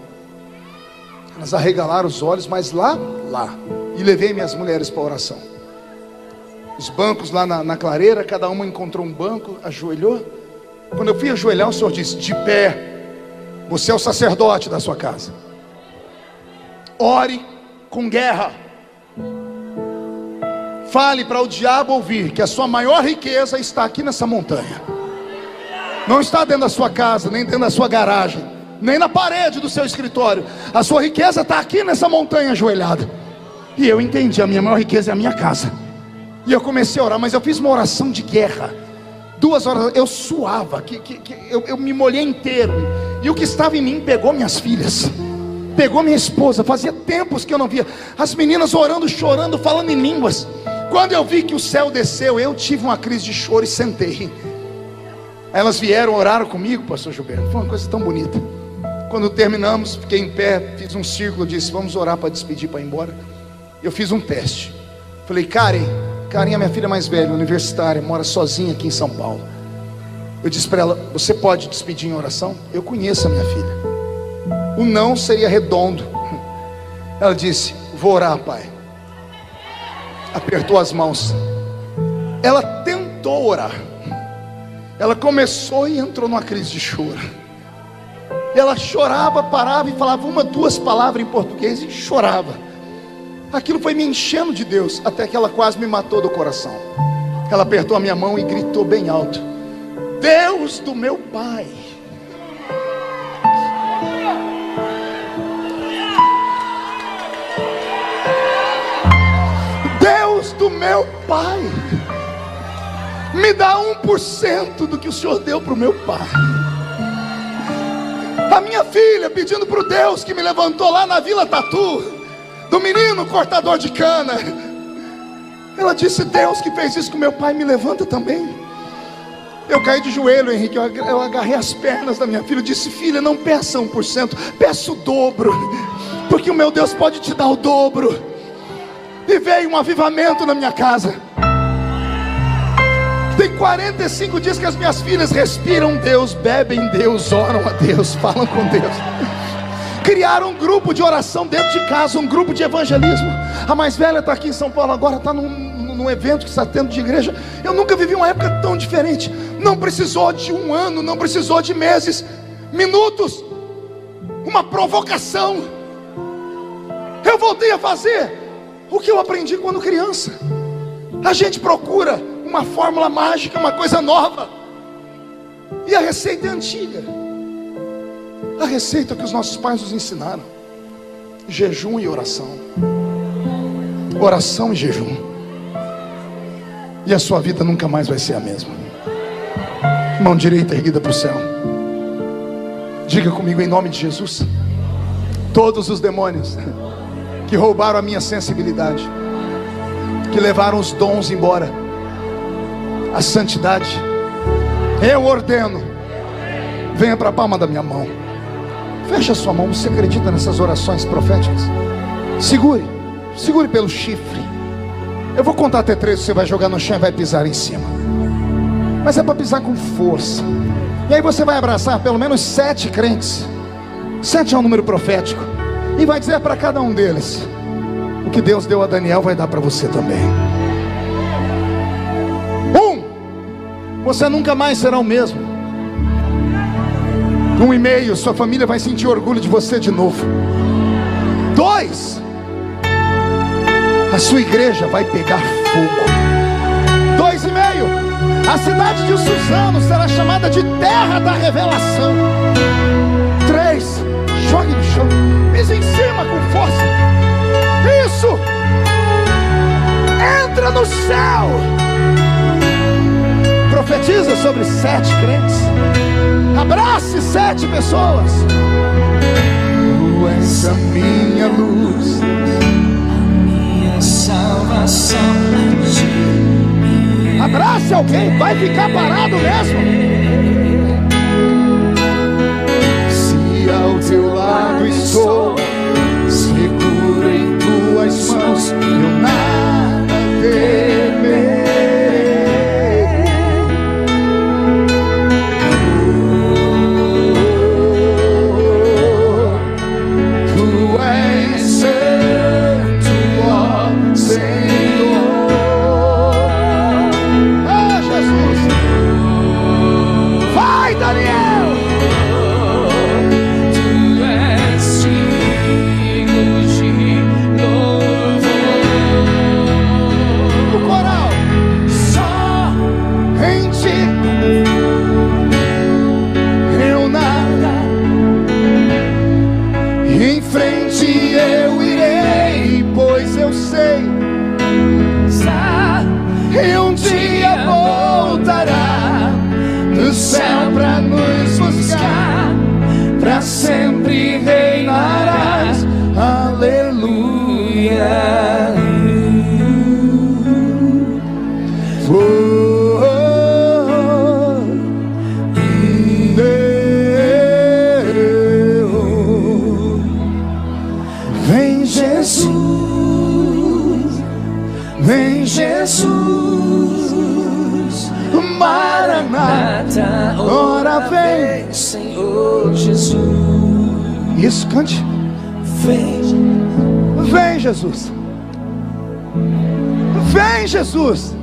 Elas arregalaram os olhos, mas lá. E levei minhas mulheres para a oração. Os bancos lá na clareira, cada uma encontrou um banco, ajoelhou. Quando eu fui ajoelhar, o Senhor disse: de pé. Você é o sacerdote da sua casa. Ore com guerra. Fale para o diabo ouvir que a sua maior riqueza está aqui nessa montanha. Não está dentro da sua casa, nem dentro da sua garagem, nem na parede do seu escritório. A sua riqueza está aqui nessa montanha ajoelhada. E eu entendi: a minha maior riqueza é a minha casa. E eu comecei a orar, mas eu fiz uma oração de guerra. 2 horas, eu suava, eu me molhei inteiro. E o que estava em mim pegou minhas filhas, pegou minha esposa. Fazia tempos que eu não via as meninas orando, chorando, falando em línguas. Quando eu vi que o céu desceu, eu tive uma crise de choro e sentei. Elas vieram, oraram comigo, pastor Gilberto. Foi uma coisa tão bonita. Quando terminamos, fiquei em pé, fiz um círculo, disse: vamos orar para despedir, para ir embora. Eu fiz um teste. Falei: Karen é minha filha mais velha, universitária, mora sozinha aqui em São Paulo. Eu disse para ela: você pode despedir em oração? Eu conheço a minha filha. O não seria redondo. Ela disse: vou orar, pai. Apertou as mãos. Ela tentou orar. Ela começou e entrou numa crise de choro. Ela chorava, parava e falava 1, 2 palavras em português e chorava. Aquilo foi me enchendo de Deus, até que ela quase me matou do coração. Ela apertou a minha mão e gritou bem alto: Deus do meu pai, meu pai. Me dá 1% do que o Senhor deu para o meu pai. A minha filha pedindo para o Deus que me levantou lá na Vila Tatu, do menino cortador de cana. Ela disse: Deus que fez isso com meu pai, me levanta também. Eu caí de joelho, Henrique, eu agarrei as pernas da minha filha. Eu disse: filha, não peça 1%, peça o dobro, porque o meu Deus pode te dar o dobro. E veio um avivamento na minha casa. Tem 45 dias que as minhas filhas respiram Deus, bebem Deus, oram a Deus, falam com Deus. Criaram um grupo de oração dentro de casa, um grupo de evangelismo. A mais velha está aqui em São Paulo agora, está num evento que está tendo de igreja. Eu nunca vivi uma época tão diferente. Não precisou de um ano, não precisou de meses, minutos, uma provocação. Eu voltei a fazer o que eu aprendi quando criança. A gente procura uma fórmula mágica, uma coisa nova, e a receita é antiga. A receita que os nossos pais nos ensinaram: jejum e oração. Oração e jejum. E a sua vida nunca mais vai ser a mesma. Mão direita erguida para o céu. Diga comigo em nome de Jesus: todos os demônios que roubaram a minha sensibilidade, que levaram os dons embora, a santidade, eu ordeno, venha para a palma da minha mão. Feche a sua mão. Você acredita nessas orações proféticas? Segure pelo chifre. Eu vou contar até 3, você vai jogar no chão e vai pisar em cima. Mas é para pisar com força. E aí você vai abraçar pelo menos 7 crentes. 7 é um número profético. E vai dizer para cada um deles: o que Deus deu a Daniel vai dar para você também. Você nunca mais será o mesmo. 1,5, sua família vai sentir orgulho de você de novo. 2, a sua igreja vai pegar fogo. 2,5, a cidade de Suzano será chamada de terra da revelação. 3, jogue no chão, pise em cima com força. Isso, entra no céu. Profetiza sobre 7 crentes. Abrace 7 pessoas. Tu és a minha luz, a minha salvação. Abrace alguém, vai ficar parado mesmo. Se ao teu lado estou, seguro em tuas mãos, eu nada temerei. Sempre reinarás, aleluia. Vem Jesus, vem Jesus, Maranata, ora vem, Senhor Jesus. Isso, cante. Vem Jesus, vem Jesus.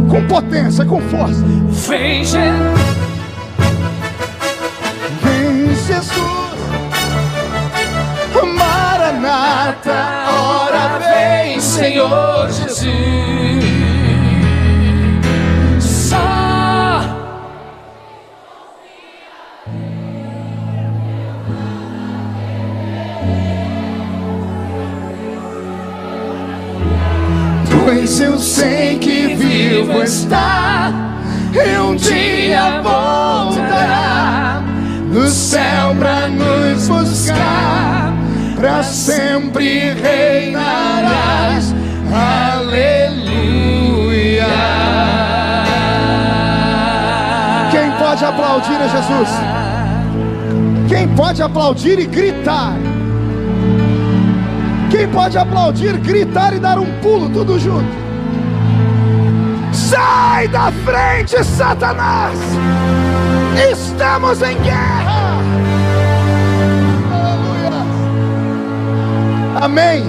Com potência, com força. Vem Jesus, vem Jesus, Maranata, ora vem, Senhor Jesus. pois eu sei que vivo está, e um dia voltará no céu pra nos buscar, pra sempre reinarás. Aleluia. Quem pode aplaudir a Jesus? Quem pode aplaudir e gritar? Quem pode aplaudir, gritar e dar um pulo, tudo junto? Sai da frente, Satanás! Estamos em guerra! Aleluia! Amém!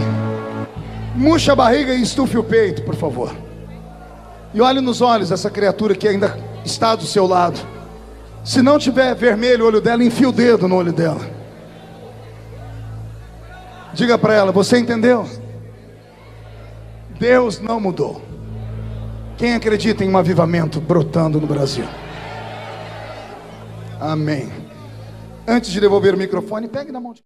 Murcha a barriga e estufe o peito, por favor. E olhe nos olhos dessa criatura que ainda está do seu lado. Se não tiver vermelho o olho dela, enfia o dedo no olho dela. Diga para ela: você entendeu? Deus não mudou. Quem acredita em um avivamento brotando no Brasil? Amém. Antes de devolver o microfone, pegue na mão de...